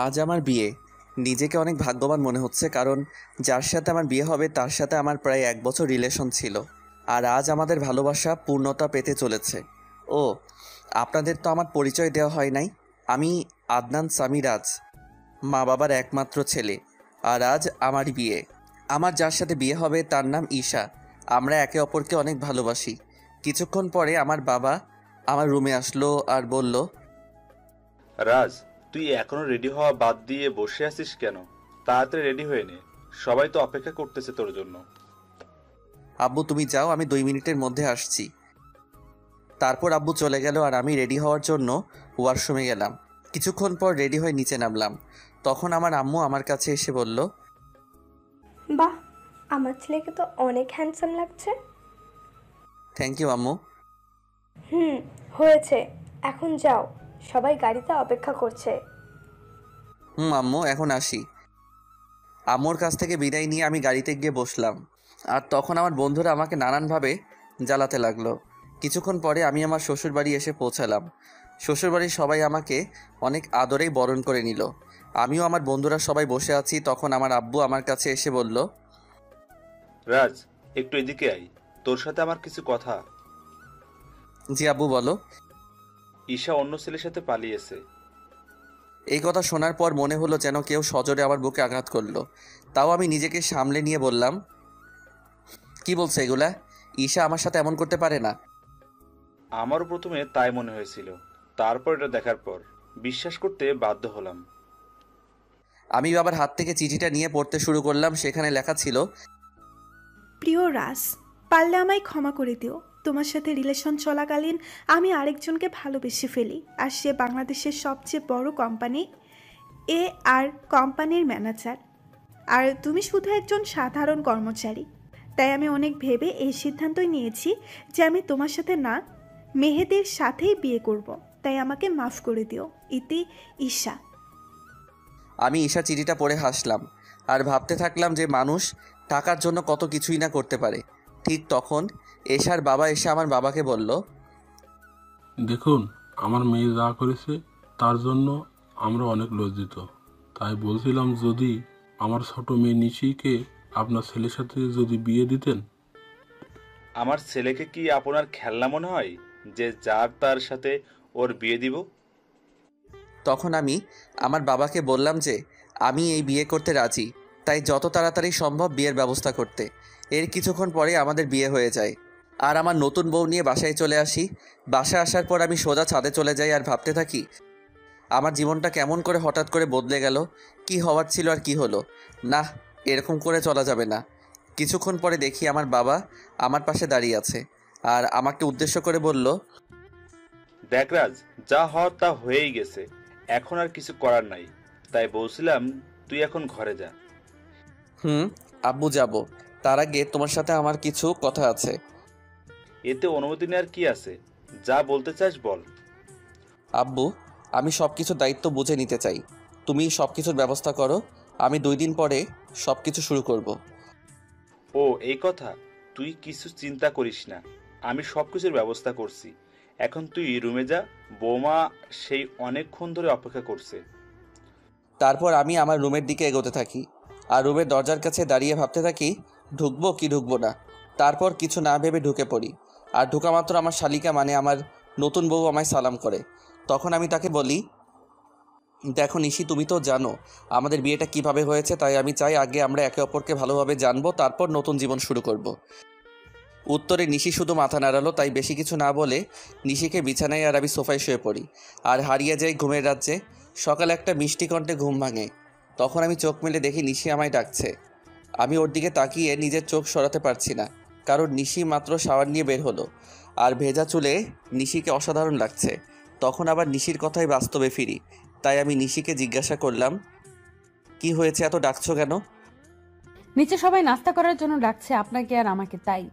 আজ আমার বিয়ে। নিজেকে অনেক ভাগ্যবান মনে হচ্ছে, কারণ যার সাথে আমার বিয়ে হবে তার সাথে আমার প্রায় 1 বছর রিলেশন ছিল। আর আজ আমাদের ভালোবাসা পূর্ণতা পেতে চলেছে। ও, আপনাদের তো আমার পরিচয় দেওয়া হয় নাই। আমি আদনান সামিরাজ, মা বাবার একমাত্র ছেলে। আর আজ আমার বিয়ে। আমার যার সাথে বিয়ে হবে তার নাম ঈশা। আমরা একে অপরকে অনেক ভালোবাসি। কিছুক্ষণ পরে আমার বাবা আমার রুমে আসলো আর বলল, রাজ, তুই এখনো রেডি হওয়া বাদ দিয়ে বসে আছিস কেন? তাড়াতাড়ি রেডি হয়ে নে, সবাই তো অপেক্ষা করতেছে তোর জন্য। আব্বু তুমি যাও, আমি 2 মিনিটের মধ্যে আসছি। তারপর আব্বু চলে গেল আর আমি রেডি হওয়ার জন্য ওয়াশরুমে গেলাম। কিছুক্ষণ পর রেডি হয়ে নিচে নামলাম। তখন আমার আম্মু আমার কাছে এসে বলল, বাহ, আমার ছেলেকে তো অনেক হ্যান্ডসাম লাগছে। থ্যাংক ইউ আম্মু। হুম, হয়েছে, এখন যাও, সবাই গাড়িতে অপেক্ষা করছে। আম্মু এখন আসি। আম্মুর কাছ থেকে বিদায় নিয়ে আমি গাড়িতে গিয়ে বসলাম। আর তখন আমার বন্ধুরা আমাকে নানানভাবে জ্বালাতে লাগলো। কিছুক্ষণ পরে আমি আমার শ্বশুরবাড়ি এসে পৌঁছালাম। শ্বশুরবাড়ির সবাই আমাকে অনেক আদরেই বরণ করে নিল। আমিও আমার বন্ধুরা সবাই বসে আছি। তখন আমার আব্বু আমার কাছে এসে বলল, রাজ, একটু এদিকে আয়, তোর সাথে আমার কিছু কথা। জি আব্বু বলো। ঈশা অন্য ছেলের সাথে পালিয়েছে। এই কথা শোনার পর মনে হলো যেন কেউ সজোরে আমার বুকে আঘাত করলো। তাও আমি নিজেকে সামলে নিয়ে বললাম, কি বলছো এগুলা? ঈশা আমার সাথে এমন করতে পারে না। আমারও প্রথমে তাই মনে হয়েছিল, তারপর এটা দেখার পর বিশ্বাস করতে বাধ্য হলাম। আমি বাবার হাত থেকে চিঠিটা নিয়ে পড়তে শুরু করলাম। সেখানে লেখা ছিল, প্রিয় রাজ, পারলে আমায় ক্ষমা করে দিও। তোমার সাথে রিলেশন চলাকালীন আমি আরেকজনকে ভালোবেসে ফেলি, আর সে বাংলাদেশের সবচেয়ে বড় কোম্পানি আর কোম্পানির ম্যানেজার, আর তুমি শুধু একজন সাধারণ কর্মচারী। তাই আমি অনেক ভেবে এই সিদ্ধান্তই নিয়েছি যে আমি তোমার সাথে না, মেহেদির সাথেই বিয়ে করব। তাই আমাকে মাফ করে দিও। ইতি, ঈশা। আমি ঈশা চিঠিটা পড়ে হাসলাম আর ভাবতে থাকলাম যে মানুষ টাকার জন্য কত কিছুই না করতে পারে। ঠিক তখন এশার বাবা এসে আমার বাবাকে বলল, দেখুন, আমার মেয়ে যা করেছে তার জন্য আমরা অনেক লজ্জিত। তাই বলছিলাম, যদি আমার ছোট মেয়ে নিশিকে আপনার ছেলের সাথে যদি বিয়ে দিতেন। আমার ছেলেকে কি আপনার খেলনা মনে হয় যে যার তার সাথে ওর বিয়ে দিব? তখন আমি আমার বাবাকে বললাম যে আমি এই বিয়ে করতে রাজি, তাই যত তাড়াতাড়ি সম্ভব বিয়ের ব্যবস্থা করতে। এর কিছুক্ষণ পরে আমাদের বিয়ে হয়ে যায় আর আমার নতুন বউ নিয়ে বাসায় চলে আসি। বাসায় আসার পর আমি সোজা ছাদে চলে যাই আর ভাবতে থাকি আমার জীবনটা কেমন করে হঠাৎ করে বদলে গেল। কি হওয়ার ছিল আর কি হলো। না, এরকম করে চলা যাবে না। কিছুক্ষণ পরে দেখি আমার বাবা আমার পাশে দাঁড়িয়ে আছে আর আমাকে উদ্দেশ্য করে বলল, দেখ রাজ, যা হওয়ার তা হয়েই গেছে, এখন আর কিছু করার নাই। তাই বলছিলাম তুই এখন ঘরে যা। আব্বু যাব। তার আগে তোমার সাথে আমার কিছু কথা আছে। এতে অনুমতি নেওয়ার কি আছে? যা বলতে চাস বল। আব্বু, আমি সব কিছুর দায়িত্ব বুঝে নিতে চাই। তুমি সব কিছুর ব্যবস্থা করো। আমি 2 দিন পরে সব কিছু শুরু করব। ও, এই কথা? তুই কিছু চিন্তা করিস না, আমি সব কিছুর ব্যবস্থা করছি। এখন তুই রুমে যা, বৌমা সেই অনেকক্ষণ ধরে অপেক্ষা করছে। তারপর আমি আমার রুমের দিকে এগোতে থাকি আর রুমের দরজার কাছে দাঁড়িয়ে ভাবতে থাকি ঢুকবো কি ঢুকবো না। তারপর কিছু না ভেবে ঢুকে পড়ি। আর ঢুকা মাত্র আমার শালিকা মানে আমার নতুন বউ আমায় সালাম করে। তখন আমি তাকে বলি, দেখো নিশি, তুমি তো জানো আমাদের বিয়েটা কিভাবে হয়েছে, তাই আমি চাই আগে আমরা একে অপরকে ভালোভাবে জানবো, তারপর নতুন জীবন শুরু করব। উত্তরে নিশি শুধু মাথা নাড়ালো। তাই বেশি কিছু না বলে নিশিকে বিছানায় আর আমি সোফায় শুয়ে পড়ি আর হারিয়ে যাই ঘুমের রাজ্যে। সকালে একটা মিষ্টি কণ্ঠে ঘুম ভাঙে। তখন আমি চোখ মেলে দেখি নিশি আমায় ডাকছে। আমি ওর দিকে তাকিয়ে নিজের চোখ সরাতে পারছি না, কারণ নিশি মাত্র শাওয়ার নিয়ে বের হলো আর ভেজা চুলে নিশিকে অসাধারণ লাগছে। তখন আবার নিশির কথাই বাস্তবে ফিরি। তাই আমি নিশিকে জিজ্ঞাসা করলাম, কি হয়েছে, এত ডাকছো কেন? নিচে সবাই নাস্তা করার জন্য ডাকছে, আপনাকে আর আমাকে, তাই।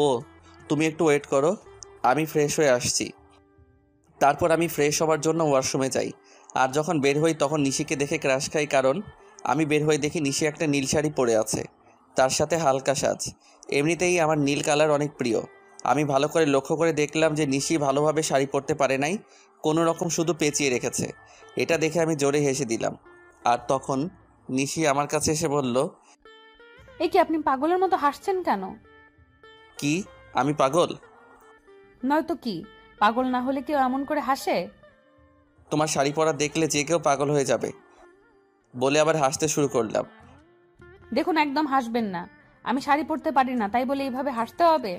ও, তুমি একটু ওয়েট করো, আমি ফ্রেশ হয়ে আসছি। তারপর আমি ফ্রেশ হওয়ার জন্য ওয়াশরুমে যাই। আর যখন বের হই তখন নিশিকে দেখে ক্রাশ খাই, কারণ আমি বের হয়ে দেখি নিশি একটা নীল শাড়ি পরে আছে, তার সাথে হালকা সাজ। এমনিতেই আমার নীল কালার অনেক প্রিয়। আমি ভালো করে লক্ষ্য করে দেখলাম যে নিশি ভালোভাবে শাড়ি পরতে পারে নাই, কোনো রকম শুধু পেঁচিয়ে রেখেছে। এটা দেখে আমি জোরে হেসে দিলাম। আর তখন নিশি আমার কাছে এসে বলল, এ কি আপনি পাগলের মতো হাসছেন কেন? কি আমি পাগল? নয়তো কি, পাগল না হলে কেউ এমন করে হাসে? তোমার শাড়ি পরা দেখলে যে কেউ পাগল হয়ে যাবে, বলে আবার হাসতে শুরু করলাম। দেখুন, একদম হাসবেন না। আমি শাড়ি পরতে পারি না, তাই বলে এইভাবে হাসতে হবে?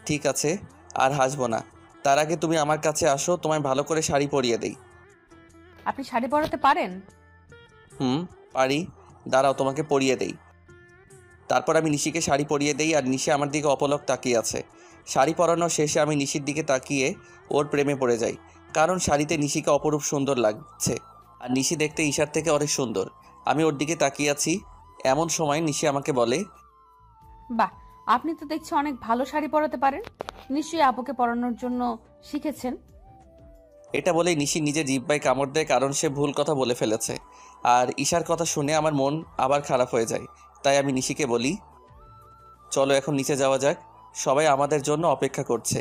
ঠিক আছে, আর হাসবো না। তার আগে তুমি আমার কাছে আসো, তোমায় ভালো করে শাড়ি পরিয়ে দেই। আপনি শাড়ি পরাতে পারেন? পারি। দাঁড়াও, তোমাকে পরিয়ে দেই। তারপর আমি নিশিকে শাড়ি পরিয়ে দেই, আর নিশি আমার দিকে অপলক তাকিয়ে আছে। শাড়ি পরানোর শেষে আমি নিশির দিকে তাকিয়ে ওর প্রেমে পড়ে যাই, কারণ শাড়িতে নিশিকে অপরূপ সুন্দর লাগছে। আর নিশি দেখতে ঈশার থেকে অনেক সুন্দর। আমি ওর দিকে তাকিয়ে আছি, এমন সময় নিশি আমাকে বলে, বাহ, আপনি তো দেখছি অনেক ভালো শাড়ি পরাতে পারেন। নিশ্চয়ই আপুকে পরানোর জন্য শিখেছেন। এটা বলেই নিশি নিজে জিহ্বায় কামড় দেয়, কারণ সে ভুল কথা বলে ফেলেছে। আর ঈশার কথা শুনে আমার মন আবার খারাপ হয়ে যায়। তাই আমি নিশিকে বলি, চলো এখন নিচে যাওয়া যাক, সবাই আমাদের জন্য অপেক্ষা করছে।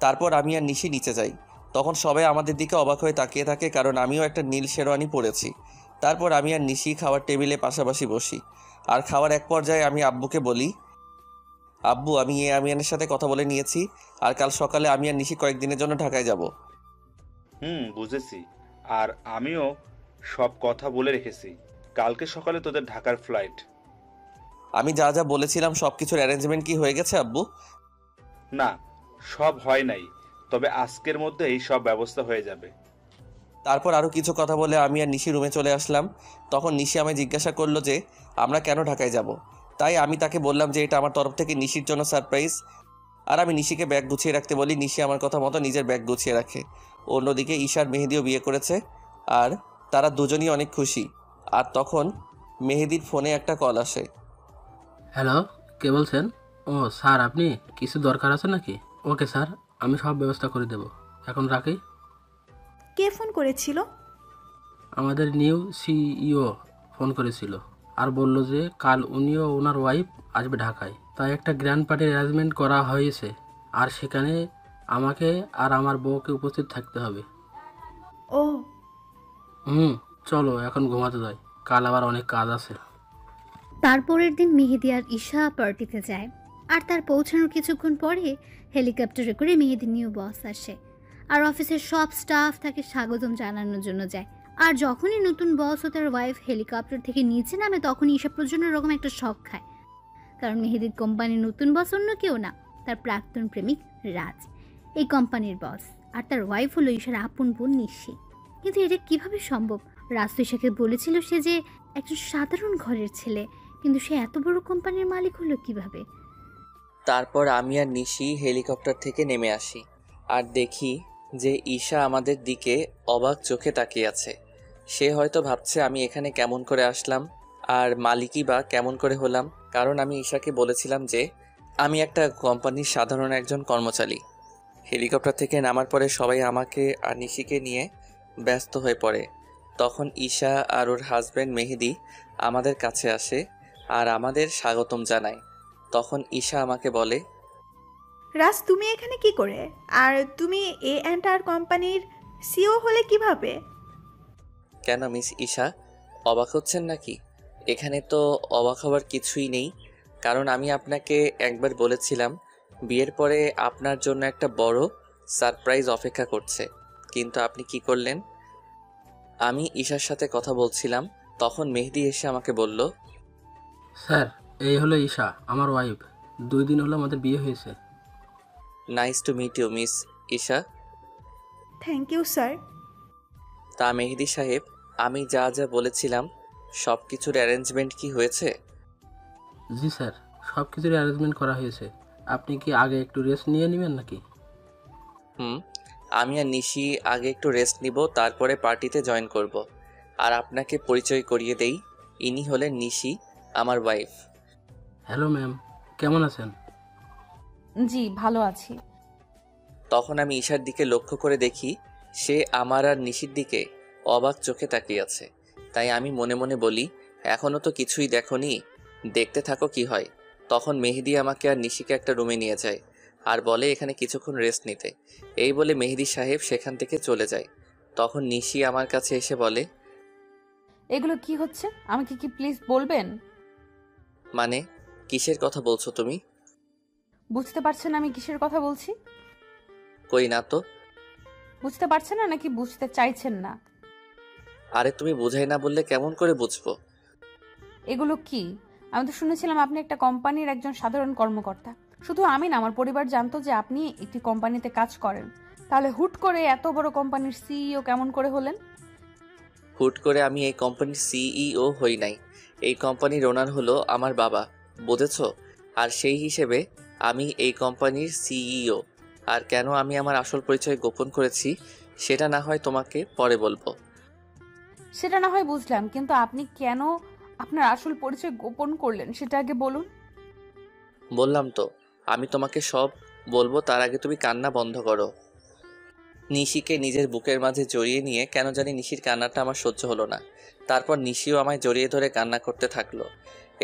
তারপর আমি আর নিশি নিচে যাই। তখন সবাই আমাদের দিকে অবাক হয়ে তাকিয়ে থাকে, কারণ আমিও একটা নীল শেরওয়ানি পরেছি। তারপর আমি আর নিশি খাওয়ার টেবিলে পাশাপাশি বসি। আর খাওয়ার এক পর্যায়ে আমি আব্বুকে বলি, আব্বু, আমি আমিয়ানের সাথে কথা বলে নিয়েছি, আর কাল সকালে আমি আর নিশি কয়েকদিনের জন্য ঢাকায় যাব। বুঝেছি। আর আমিও সব কথা বলে রেখেছি। কালকে সকালে তোদের ঢাকার ফ্লাইট। আমি যা যা বলেছিলাম সব কিছুর অ্যারেঞ্জমেন্ট কি হয়ে গেছে আব্বু? না, সব হয় নাই, তবে আজকের মধ্যেই সব ব্যবস্থা হয়ে যাবে। তারপর আরও কিছু কথা বলে আমি আর নিশি রুমে চলে আসলাম। তখন নিশি আমায় জিজ্ঞাসা করলো যে আমরা কেন ঢাকায় যাব। তাই আমি তাকে বললাম যে এটা আমার তরফ থেকে নিশির জন্য সারপ্রাইজ। আর আমি নিশিকে ব্যাগ গুছিয়ে রাখতে বলি। নিশি আমার কথা মতো নিজের ব্যাগ গুছিয়ে রাখে। অন্যদিকে ঈশার মেহেদিও বিয়ে করেছে, আর তারা দুজনই অনেক খুশি। আর তখন মেহেদির ফোনে একটা কল আসে। হ্যালো, কে বলছেন? ও স্যার, আপনি কিছু দরকার আছে নাকি? ওকে স্যার, আমি সব ব্যবস্থা করে দেব। এখন রাখি। কে ফোন করেছিল? আমাদের নিউ সিইও ফোন করেছিল আর বলল যে কাল উনিও ওনার ওয়াইফ আসবে ঢাকায়, তাই একটা গ্র্যান্ড পার্টির অ্যারেঞ্জমেন্ট করা হয়েছে। আর সেখানে আমাকে আর আমার বউকে উপস্থিত থাকতে হবে। ও, চলো এখন ঘুমাতে যাই, কাল আবার অনেক কাজ আছে। তারপরের দিন মেহেদি আর ঈশা পার্টিতে যায়। আর তার পৌঁছানোর কিছুক্ষণ পরে হেলিকপ্টারে করে মেহেদির নিউ বস আসে। আর অফিসের সব স্টাফ তাকে স্বাগতম জানানোর জন্য যায়। আর যখনই নতুন বস ও তার ওয়াইফ হেলিকপ্টার থেকে নিচে নামে, তখনই ঈশা প্রচণ্ড রকম একটা শক খায়। কারণ মেহেদির কোম্পানির নতুন বস অন্য কেউ না, তার প্রাক্তন প্রেমিক রাজ এই কোম্পানির বস। আর তার ওয়াইফ হলো ঈশার আপন বোন নিশি। কিন্তু এটা কিভাবে সম্ভব? রাজ তো ঈশাকে বলেছিল সে যে একজন সাধারণ ঘরের ছেলে, কিন্তু সে এত বড় কোম্পানির মালিক হলো কিভাবে? তারপর আমি আর নিশি হেলিকপ্টার থেকে নেমে আসি, আর দেখি যে ঈশা আমাদের দিকে অবাক চোখে তাকিয়ে আছে। সে হয়তো ভাবছে আমি এখানে কেমন করে আসলাম, আর মালিকই বা কেমন করে হলাম, কারণ আমি ঈশাকে বলেছিলাম যে আমি একটা কোম্পানির সাধারণ একজন কর্মচারী। হেলিকপ্টার থেকে নামার পরে সবাই আমাকে আর নিশিকে নিয়ে ব্যস্ত হয়ে পড়ে। তখন ঈশা আর ওর হাজব্যান্ড মেহেদি আমাদের কাছে আসে আর আমাদের স্বাগতম জানায়। তখন ঈশা আমাকে বলে, রাজ, তুমি এখানে কি করে? আর তুমি A&R কোম্পানির সিও হলে কিভাবে? কেন মিস ঈশা, অবাক হচ্ছেন নাকি? এখানে তো অবাক হওয়ার কিছুই নেই, কারণ আমি আপনাকে একবার বলেছিলাম বিয়ের পরে আপনার জন্য একটা বড় সারপ্রাইজ অপেক্ষা করছে, কিন্তু আপনি কি করলেন? আমি ঈশার সাথে কথা বলছিলাম, তখন মেহেদি এসে আমাকে বলল, স্যার, এই হলো ঈশা, আমার ওয়াইফ। 2 দিন হলো আমাদের বিয়ে হয়েছে। Nice to meet you miss Isha. Thank you sir. তা মেহেদি সাহেব, আমি যা যা বলেছিলাম সব কিছুর অ্যারেঞ্জমেন্ট কি হয়েছে? জি স্যার, সব কিছুর অ্যারেঞ্জমেন্ট করা হয়েছে। আপনি কি আগে একটু রেস্ট নিয়ে নেবেন নাকি? আমি আর নিশি আগে একটু রেস্ট নিব, তারপরে পার্টিতে জয়েন করব। আর আপনাকে পরিচয় করিয়ে দেই, ইনি হলেন নিশি, আমার ওয়াইফ। হ্যালো ম্যাম, কেমন আছেন? জি, ভালো আছি। তখন আমি ঈশার দিকে লক্ষ্য করে দেখি সে আমার আর নিশির দিকে অবাক চোখে তাকিয়ে আছে। তাই আমি মনে মনে বলি, এখনও তো কিছুই দেখোনি, দেখতে থাকো কি হয়। তখন মেহেদি আমাকে আর নিশিকে একটা রুমে নিয়ে যায়, আর বলে এখানে কিছুক্ষণ রেস্ট নিতে। এই বলে মেহেদি সাহেব সেখান থেকে চলে যায়। তখন নিশি আমার কাছে এসে বলে, এগুলো কি হচ্ছে আমাকে কি প্লিজ বলবেন? মানে কিসের কথা বলছো তুমি? বুঝতে পারছেন আমি কিসের কথা বলছি? কই না তো। বুঝতে পারছেন না নাকি বুঝতে চাইছেন না? আরে তুমি বুঝাই না বললে কেমন করে বুঝবো? এগুলো কি? আমি তো শুনেছিলাম আপনি একটা কোম্পানির একজন সাধারণ কর্মকর্তা। শুধু আমি না, আমার পরিবার জানতো যে আপনি একটি কোম্পানিতে কাজ করেন। তাহলে হুট করে এত বড় কোম্পানির সিইও কেমন করে হলেন? হুট করে আমি এই কোম্পানির সিইও হই নাই। এই কোম্পানির ওনার হলো আমার বাবা, বুঝেছো? আর সেই হিসেবে আমি এই কোম্পানির সিইও। আর কেন আমি আমার আসল পরিচয় গোপন করেছি সেটা না হয় তোমাকে পরে বলবো। সেটা না হয় বুঝলাম, কিন্তু আপনি কেন আপনার আসল পরিচয় গোপন করলেন সেটা আগে বলুন। বললাম তো, আমি তোমাকে সব বলবো, তার আগে তুমি কান্না বন্ধ করো। নিশিকে নিজের বুকের মাঝে জড়িয়ে নিয়ে কেন জানি নিশির কান্নাটা আমার সহ্য হলো না। তারপর নিশিও আমায় জড়িয়ে ধরে কান্না করতে থাকলো।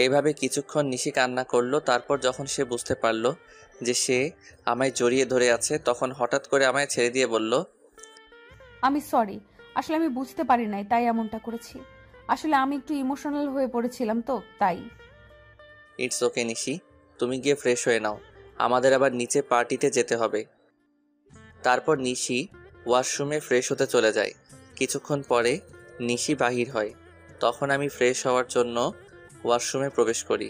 এইভাবে কিছুক্ষণ নিশি কান্না করলো। তারপর যখন সে বুঝতে পারলো যে সে আমায় জড়িয়ে ধরে আছে, তখন হঠাৎ করে আমায় ছেড়ে দিয়ে বলল, আমি সরি, আসলে আমি বুঝতে পারি নাই তাই এমনটা করেছি। আসলে আমি একটু ইমোশনাল হয়ে পড়েছিলাম তো তাই। ইটস ওকে নিশি, তুমি গিয়ে ফ্রেশ হয়ে নাও, আমাদের আবার নিচে পার্টিতে যেতে হবে। তারপর নিশি ওয়াশরুমে ফ্রেশ হতে চলে যায়। কিছুক্ষণ পরে নিশি বাহির হয়। তখন আমি ফ্রেশ হওয়ার জন্য ওয়াশরুমে প্রবেশ করি।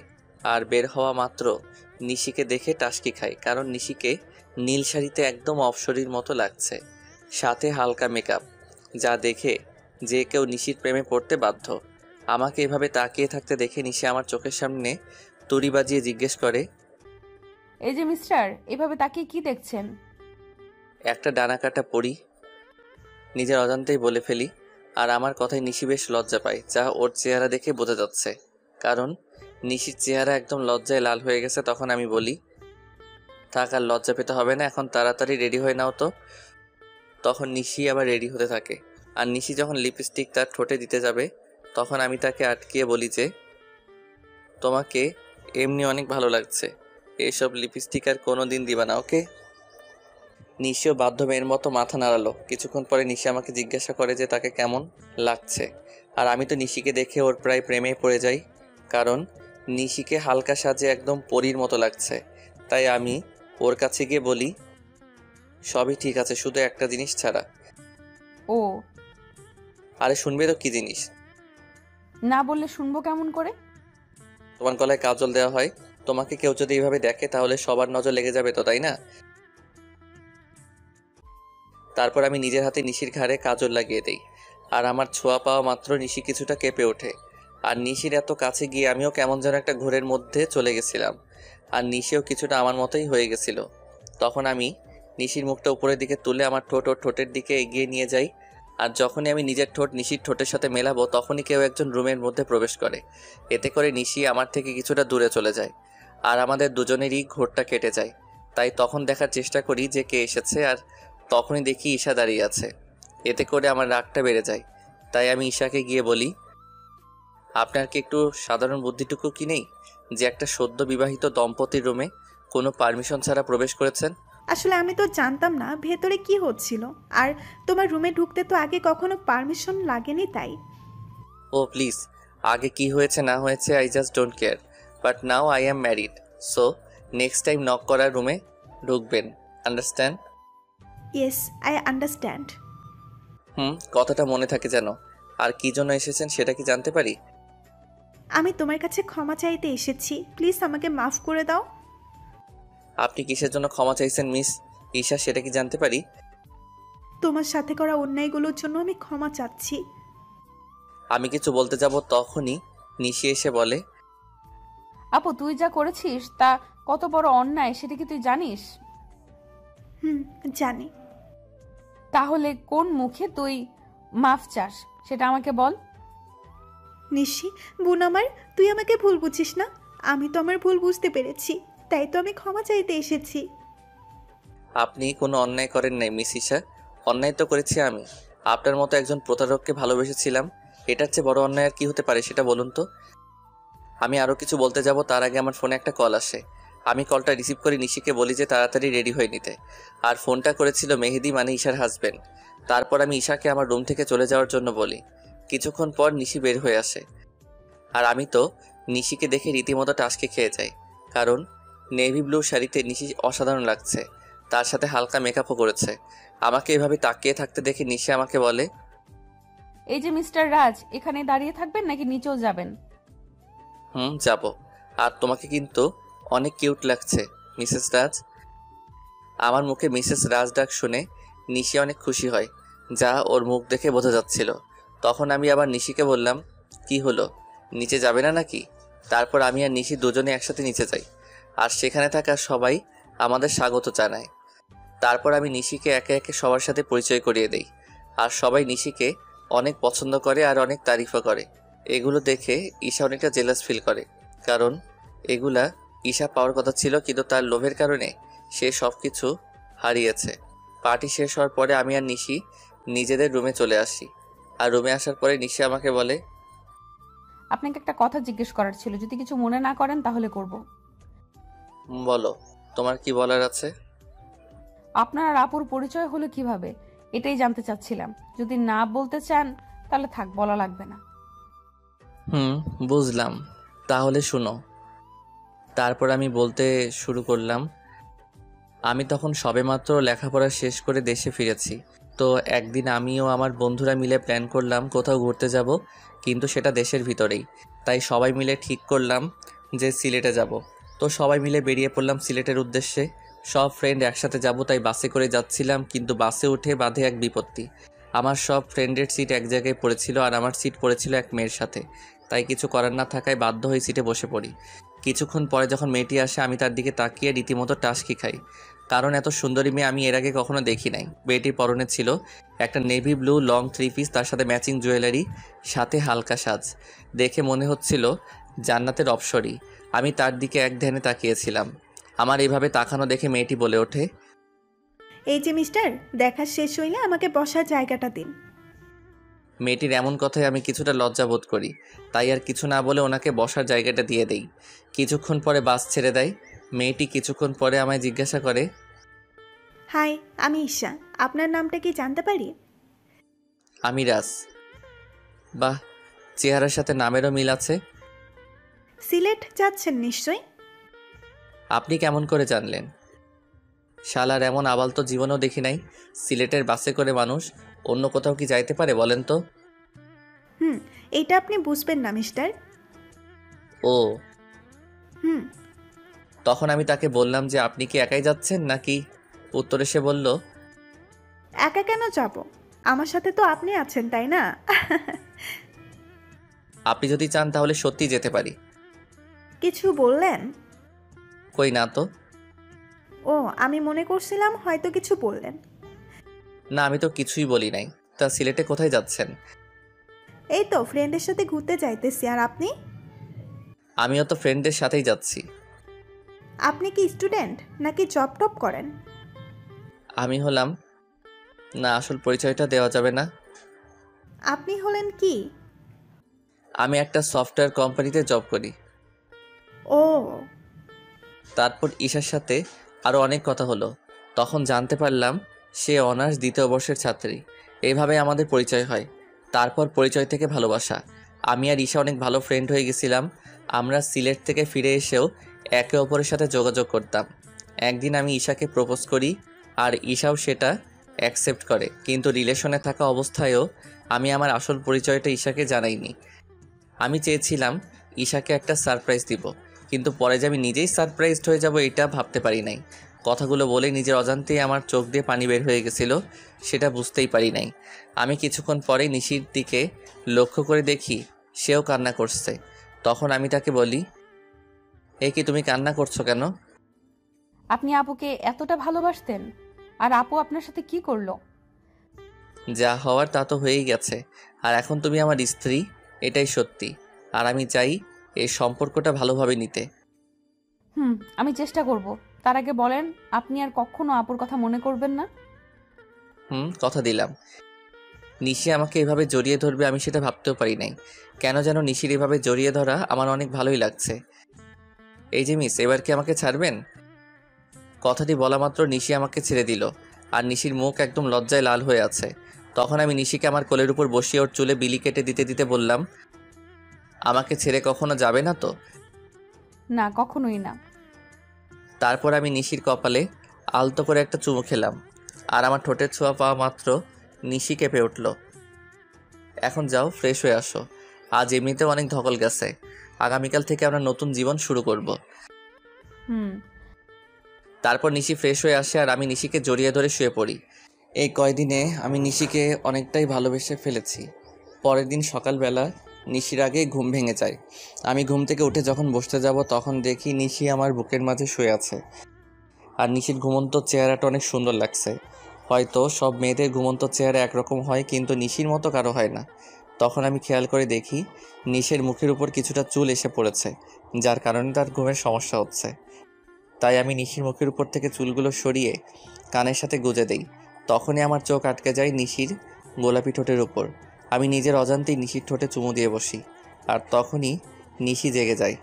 আর বের হওয়া মাত্র নিশিকে দেখে টাসকি খাই, কারণ নিশিকে নীল শাড়িতে একদম অপসরীর মতো লাগছে, সাথে হালকা মেকআপ, যা দেখে যে কেউ নিশির প্রেমে পড়তে বাধ্য। আমাকে এভাবে তাকিয়ে থাকতে দেখে নিশি আমার চোখের সামনে তুড়ি বাজিয়ে জিজ্ঞেস করে, এই যে মিস্টার, এভাবে তাকিয়ে কি দেখছেন? একটা ডানা কাটা পড়ি। নিজের অজান্তেই বলে ফেলি। আর আমার কথায় নিশি বেশ লজ্জা পায়, যা ওর চেহারা দেখে বোঝা যাচ্ছে, কারণ নিশির চেহারা একদম লজ্জায় লাল হয়ে গেছে। তখন আমি বলি, থাক আর লজ্জা পেতে হবে না, এখন তাড়াতাড়ি রেডি হয়ে নাও তো। তখন নিশি আবার রেডি হতে থাকে। আর নিশি যখন লিপস্টিক তার ঠোঁটে দিতে যাবে, তখন আমি তাকে আটকিয়ে বলি যে, তোমাকে এমনি অনেক ভালো লাগছে, এইসব লিপস্টিক আর কোনো দিন দিবা না, ওকে? নিশিও বাধ্য মেয়ের মতো মাথা নাড়ালো। কিছুক্ষণ পরে নিশি আমাকে জিজ্ঞাসা করে যে তাকে কেমন লাগছে। আর আমি তো নিশিকে দেখে ওর প্রায় প্রেমে পড়ে যাই, কারণ নিশিকে হালকা সাজে একদম পরীর মতো লাগছে। তাই আমি ওর কাছে গিয়ে বলি, সবই ঠিক আছে, শুধু একটা জিনিস ছাড়া। ও, আরে শুনবে তো কি জিনিস? না বললে শুনবো কেমন করে? তোমার গলায় কাজল দেওয়া হয়, তোমাকে কেউ যদি এইভাবে দেখে তাহলে সবার নজর লেগে যাবে তো, তাই না? তারপর আমি নিজের হাতে নিশির ঘাড়ে কাজল লাগিয়ে দেই। আর আমার ছোঁয়া পাওয়া মাত্র নিশি কিছুটা কেঁপে ওঠে। আর নিশির এত কাছে গিয়ে আমিও কেমন যেন একটা ঘোরের মধ্যে চলে গেছিলাম। আর নিশিও কিছুটা আমার মতোই হয়ে গেছিল। তখন আমি নিশির মুখটা উপরের দিকে তুলে আমার ঠোঁট ওর ঠোঁটের দিকে এগিয়ে নিয়ে যাই। আর যখনই আমি নিজের ঠোঁট নিশির ঠোঁটের সাথে মেলাবো, তখনই কেউ একজন রুমের মধ্যে প্রবেশ করে। এতে করে নিশি আমার থেকে কিছুটা দূরে চলে যায়। আর আমাদের দুজনেরই ঘোরটা কেটে যায়। তাই তখন দেখার চেষ্টা করি যে কে এসেছে, আর তখনই দেখি ঈশা দাঁড়িয়ে আছে। এতে করে আমার রাগটা বেড়ে যায়। তাই আমি ঈশাকে গিয়ে বলি, আপনার কি একটু সাধারণ বুদ্ধিটুকু কি নেই যে একটা সদ্য বিবাহিত দম্পতির রুমে কোনো পারমিশন ছাড়া প্রবেশ করেছেন? আসলে আমি তো জানতাম না ভেতরে কি হচ্ছিল, আর তোমার রুমে ঢুকতে তো আগে কখনো পারমিশন লাগেনি তাই। ও প্লিজ, আগে কি হয়েছে না হয়েছে I just don't care, but now I am married, so next time knock করার রুমে ঢুকবেন, আন্ডারস্ট্যান্ড? Yes, I understand. কথাটা মনে থাকে যেন। আর কি জন্য এসেছেন সেটা কি জানতে পারি? আমি তোমার কাছে ক্ষমা চাইতে এসেছি, প্লিজ আমাকে মাফ করে দাও। আপনি কিসের জন্য ক্ষমা চাইছেন মিস ঈশা, সেটা কি জানতে পারি? তোমার সাথে করা অন্যায়গুলোর জন্য আমি ক্ষমা চাচ্ছি। আমি কিছু বলতে যাব, তখনই নিশি এসে বলে, আপু তুই যা করেছিস তা কত বড় অন্যায় সেটা কি তুই জানিস? জানি। তাহলে কোন মুখে তুই মাফ চাস সেটা আমাকে বল। নিশি বোন আমার, তুই আমাকে ভুল বুঝিস না। আমি তো আমার ভুল বুঝতে পেরেছি, তাই তো আমি ক্ষমা চাইতে এসেছি। আপনি কোনো অন্যায় করেন নাই মিস ঈশা, অন্যায় তো করেছি আমি। আপনার মতো একজন প্রতারককে ভালোবেসেছিলাম, এটার চেয়ে বড় অন্যায় আর কি হতে পারে সেটা বলুন তো। আমি আরও কিছু বলতে যাব তার আগে আমার ফোনে একটা কল আসে। আমি কলটা রিসিভ করে নিশিকে বলি যে তাড়াতাড়ি রেডি হয়ে নিতে। আর ফোনটা করেছিল মেহেদি, মানে ঈশার হাজবেন্ড। তারপর আমি ঈশাকে আমার রুম থেকে চলে যাওয়ার জন্য বলি। কিছুক্ষণ পর নিশি বের হয়ে আসে, আর আমি তো নিশিকে দেখে রীতিমতো টাসকে খেয়ে যাই, কারণ নেভি ব্লু শাড়িতে নিশি অসাধারণ লাগছে, তার সাথে হালকা মেকআপও করেছে। আমাকে এভাবে তাকিয়ে থাকতে দেখে নিশি আমাকে বলে, এই যে মিস্টার রাজ, এখানে দাঁড়িয়ে থাকবেন নাকি নিচেও যাবেন? যাব। আর তোমাকে কিন্তু অনেক কিউট লাগছে মিসেস রাজ। আমার মুখে মিসেস রাজ ডাক শুনে নিশি অনেক খুশি হয়, যা ওর মুখ দেখে বোঝা যাচ্ছিল। তখন আমি আবার নিশিকে বললাম, কি হলো, নিচে যাবে না নাকি? তারপর আমি আর নিশি দুজনে একসাথে নিচে যাই, আর সেখানে থাকা সবাই আমাদের স্বাগত জানায়। তারপর আমি নিশিকে একে একে সবার সাথে পরিচয় করিয়ে দেই, আর সবাই নিশিকে অনেক পছন্দ করে আর অনেক তারিফও করে। এগুলো দেখে ঈশা অনেকটা জেলাস ফিল করে, কারণ এগুলা ঈশা পাওয়ার কথা ছিল, কিন্তু তার লোভের কারণে সে সব কিছু হারিয়েছে। পার্টি শেষ হওয়ার পরে আমি আর নিশি নিজেদের রুমে চলে আসি, আর রুমে আসার পরে নিশি আমাকে বলে, আপনাকে একটা কথা জিজ্ঞেস করার ছিল, যদি কিছু মনে না করেন তাহলে করব। বলো, তোমার কি বলার আছে? আপনার আর আপুর পরিচয় হলো কিভাবে, এটাই জানতে চাচ্ছিলাম। যদি না বলতে চান তাহলে থাক, বলা লাগবে না। বুঝলাম, তাহলে শুনো। তারপর আমি বলতে শুরু করলাম, আমি তখন সবেমাত্র লেখাপড়া শেষ করে দেশে ফিরেছি। তো একদিন আমিও আমার বন্ধুরা মিলে প্ল্যান করলাম কোথাও ঘুরতে যাব, কিন্তু সেটা দেশের ভিতরেই। তাই সবাই মিলে ঠিক করলাম যে সিলেটে যাব। তো সবাই মিলে বেরিয়ে পড়লাম সিলেটের উদ্দেশ্যে। সব ফ্রেন্ড একসাথে যাব, তাই বাসে করে যাচ্ছিলাম, কিন্তু বাসে উঠে বাধে এক বিপত্তি। আমার সব ফ্রেন্ডের সিট এক জায়গায় পড়েছিল, আর আমার সিট পড়েছিল এক মেয়ের সাথে। তাই কিছু করার না থাকায় বাধ্য হয়ে সিটে বসে পড়ি। কিছুক্ষণ পরে যখন মেয়েটি আসে, আমি তার দিকে তাকিয়ে রীতিমতো টাসকি খাই, কারণ এত সুন্দরী মেয়ে আমি এর আগে কখনো দেখি নাই। মেয়েটির পরনে ছিল একটা নেভি ব্লু লং 3 পিস, তার সাথে ম্যাচিং জুয়েলারি, সাথে হালকা সাজ। দেখে মনে হচ্ছিল জান্নাতের অপ্সরী। আমি তার দিকে এক ধ্যানে তাকিয়েছিলাম। আমার এইভাবে তাকানো দেখে মেয়েটি বলে ওঠে, এই যে মিস্টার, দেখা শেষ হইলে আমাকে বসার জায়গাটা দিন। মেয়েটির এমন কথায় আমি কিছুটা লজ্জা বোধ করি, তাই আর কিছু না বলে ওনাকে বসার জায়গাটা দিয়ে দেই। কিছুক্ষণ পরে বাস ছেড়ে দেয়। মেয়েটি কিছুক্ষণ পরে আমায় জিজ্ঞাসা করে, হাই, আমি ঈশা, আপনার নামটা কি জানতে পারি? আমি রাজ। বাহ, চেহারার সাথে নামেরও মিল আছে। সিলেট যাচ্ছেন নিশ্চয়? আপনি কেমন করে জানলেন? শালার এমন আবাল তো জীবনেও দেখি নাই। সিলেটের বাসে করে মানুষ অন্য কোথাও কি যাইতে পারে বলেন তো? এইটা আপনি বুঝবেন না মিস্টার। ও। হুম। তখন আমি তাকে বললাম যে আপনি কি একাই যাচ্ছেন নাকি? উত্তরে সে বলল, একা কেন যাব, আমার সাথে তো আপনি আছেন, তাই না? আপনি যদি চান তাহলে সত্যি যেতে পারি। কিছু বললেন? কই না তো। ও, আমি মনে করছিলাম হয়তো কিছু বললেন। না, আমি তো কিছুই বলি নাই। তা সিলেটে কোথায় যাচ্ছেন? এই তো ফ্রেন্ডের সাথে ঘুরতে যাইতেছি। আর আপনি? আমিও তো ফ্রেন্ডদের সাথেই যাচ্ছি। আপনি কি স্টুডেন্ট নাকি জব টপ করেন? আমি হলাম, না আসল পরিচয়টা দেওয়া যাবে না। আপনি হলেন কি? আমি একটা সফটওয়্যার কোম্পানিতে জব করি। ও। তারপর ঈশার সাথে আরও অনেক কথা হলো। তখন জানতে পারলাম সে অনার্স 2য় বর্ষের ছাত্রী। এইভাবে আমাদের পরিচয় হয়। তারপর পরিচয় থেকে ভালোবাসা। আমি আর ঈশা অনেক ভালো ফ্রেন্ড হয়ে গেছিলাম। আমরা সিলেট থেকে ফিরে এসেও একে অপরের সাথে যোগাযোগ করতাম। একদিন আমি ঈশাকে প্রপোজ করি, আর ঈশাও সেটা অ্যাকসেপ্ট করে, কিন্তু রিলেশনে থাকা অবস্থায়ও আমি আমার আসল পরিচয়টা ঈশাকে জানাইনি। আমি চেয়েছিলাম ঈশাকে একটা সারপ্রাইজ দিব, কিন্তু পরে যে আমি নিজেই সারপ্রাইজড হয়ে যাব এটা ভাবতে পারি নাই। কথাগুলো বলে নিজের অজান্তেই আমার চোখ দিয়ে পানি বের হয়ে গেছিল, সেটা বুঝতেই পারি নাই। আমি কিছুক্ষণ পরেই নিশির দিকে লক্ষ্য করে দেখি সেও কান্না করছে। তখন আমি তাকে বলি, এ কি তুমি কান্না করছো কেন? আপনি আপুকে এতটা ভালোবাসতেন, আর আপু আপনার সাথে কি করলো? যা হওয়ার তা তো হয়েই গেছে, আর এখন তুমি আমার স্ত্রী, এটাই সত্যি। আর আমি চাই এই সম্পর্কটা ভালোভাবে নিতে। আমি চেষ্টা করব। তার আগে বলেন, আপনি আর কখনো আপুর কথা মনে করবেন না? কথা দিলাম। নিশি আমাকে এভাবে জড়িয়ে ধরবে আমি সেটা ভাবতেও পারি নাই। কেন যেন নিশির এভাবে জড়িয়ে ধরা আমার অনেক ভালোই লাগছে। এই যে মিস, এবার কি আমাকে ছাড়বেন? কথাটি বলা মাত্র নিশি আমাকে ছেড়ে দিল, আর নিশির মুখ একদম লজ্জায় লাল হয়ে আছে। তখন আমি নিশিকে আমার কোলের উপর বসিয়ে ওর চুলে বিলি কেটে দিতে দিতে বললাম, আমাকে ছেড়ে কখনো যাবে না তো? না, কখনোই না। তারপর আমি নিশির কপালে আলতো করে একটা চুমু খেলাম, আর আমার ঠোঁটের ছোঁয়া পাওয়া মাত্র নিশি কেঁপে উঠল। এখন যাও, ফ্রেশ হয়ে আসো। আজ এমনিতেও অনেক ধকল গেছে। আগামীকাল থেকে আমরা নতুন জীবন শুরু করব। হুম। তারপর নিশি ফ্রেশ হয়ে আসে, আর আমি নিশিকে জড়িয়ে ধরে শুয়ে পড়ি। এই কয়দিনে আমি নিশিকে অনেকটাই ভালোবেসে ফেলেছি। পরের দিন সকালবেলা নিশির আগে ঘুম ভেঙে যায়। আমি ঘুম থেকে উঠে যখন বসতে যাব তখন দেখি নিশি আমার বুকের মাঝে শুয়ে আছে। আর নিশির ঘুমন্ত চেহারাটা অনেক সুন্দর লাগছে। হয়তো সব মেয়েদের ঘুমন্ত চেহারা একরকম হয়, কিন্তু নিশির মতো কারো হয় না। তখন আমি খেয়াল করে দেখি নিশির মুখের উপর কিছুটা চুল এসে পড়েছে, যার কারণে তার ঘুমের সমস্যা হচ্ছে। তাই আমি নিশির মুখের উপর থেকে চুলগুলো সরিয়ে কানের সাথে গুজে দেই। তখনই আমার চোখ আটকে যায় নিশির গোলাপি ঠোঁটের উপর। আমি নিজের অজান্তেই নিশির ঠোঁটে চুমু দিয়ে বসি, আর তখনই নিশি জেগে যায়।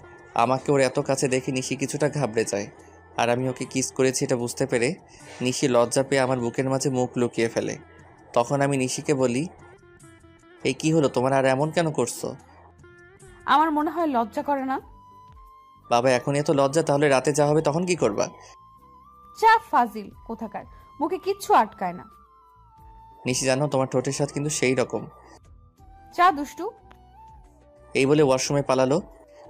আমাকে ওর এত কাছে দেখে নিশি কিছুটা ঘাবড়ে যায়, আর আমি ওকে কিস করেছি এটা বুঝতে পেরে নিশি লজ্জা পেয়ে আমার বুকের মাঝে মুখ লুকিয়ে ফেলে। তখন আমি নিশিকে বলি, এই কি হলো তোমার, আর এমন কেন করছো? আমার মনে হয় লজ্জা করে না। বাবা, এখন এত লজ্জা, তাহলে রাতে যা হবে তখন কি করবা? যা ফাজিল কোথাকার, মুখে কিচ্ছু আটকায় না। নিশি জানো, তোমার ঠোঁটের স্বাদ কিন্তু সেই রকম। যা দুষ্টু। এই বলে ওয়াশরুমে পালালো।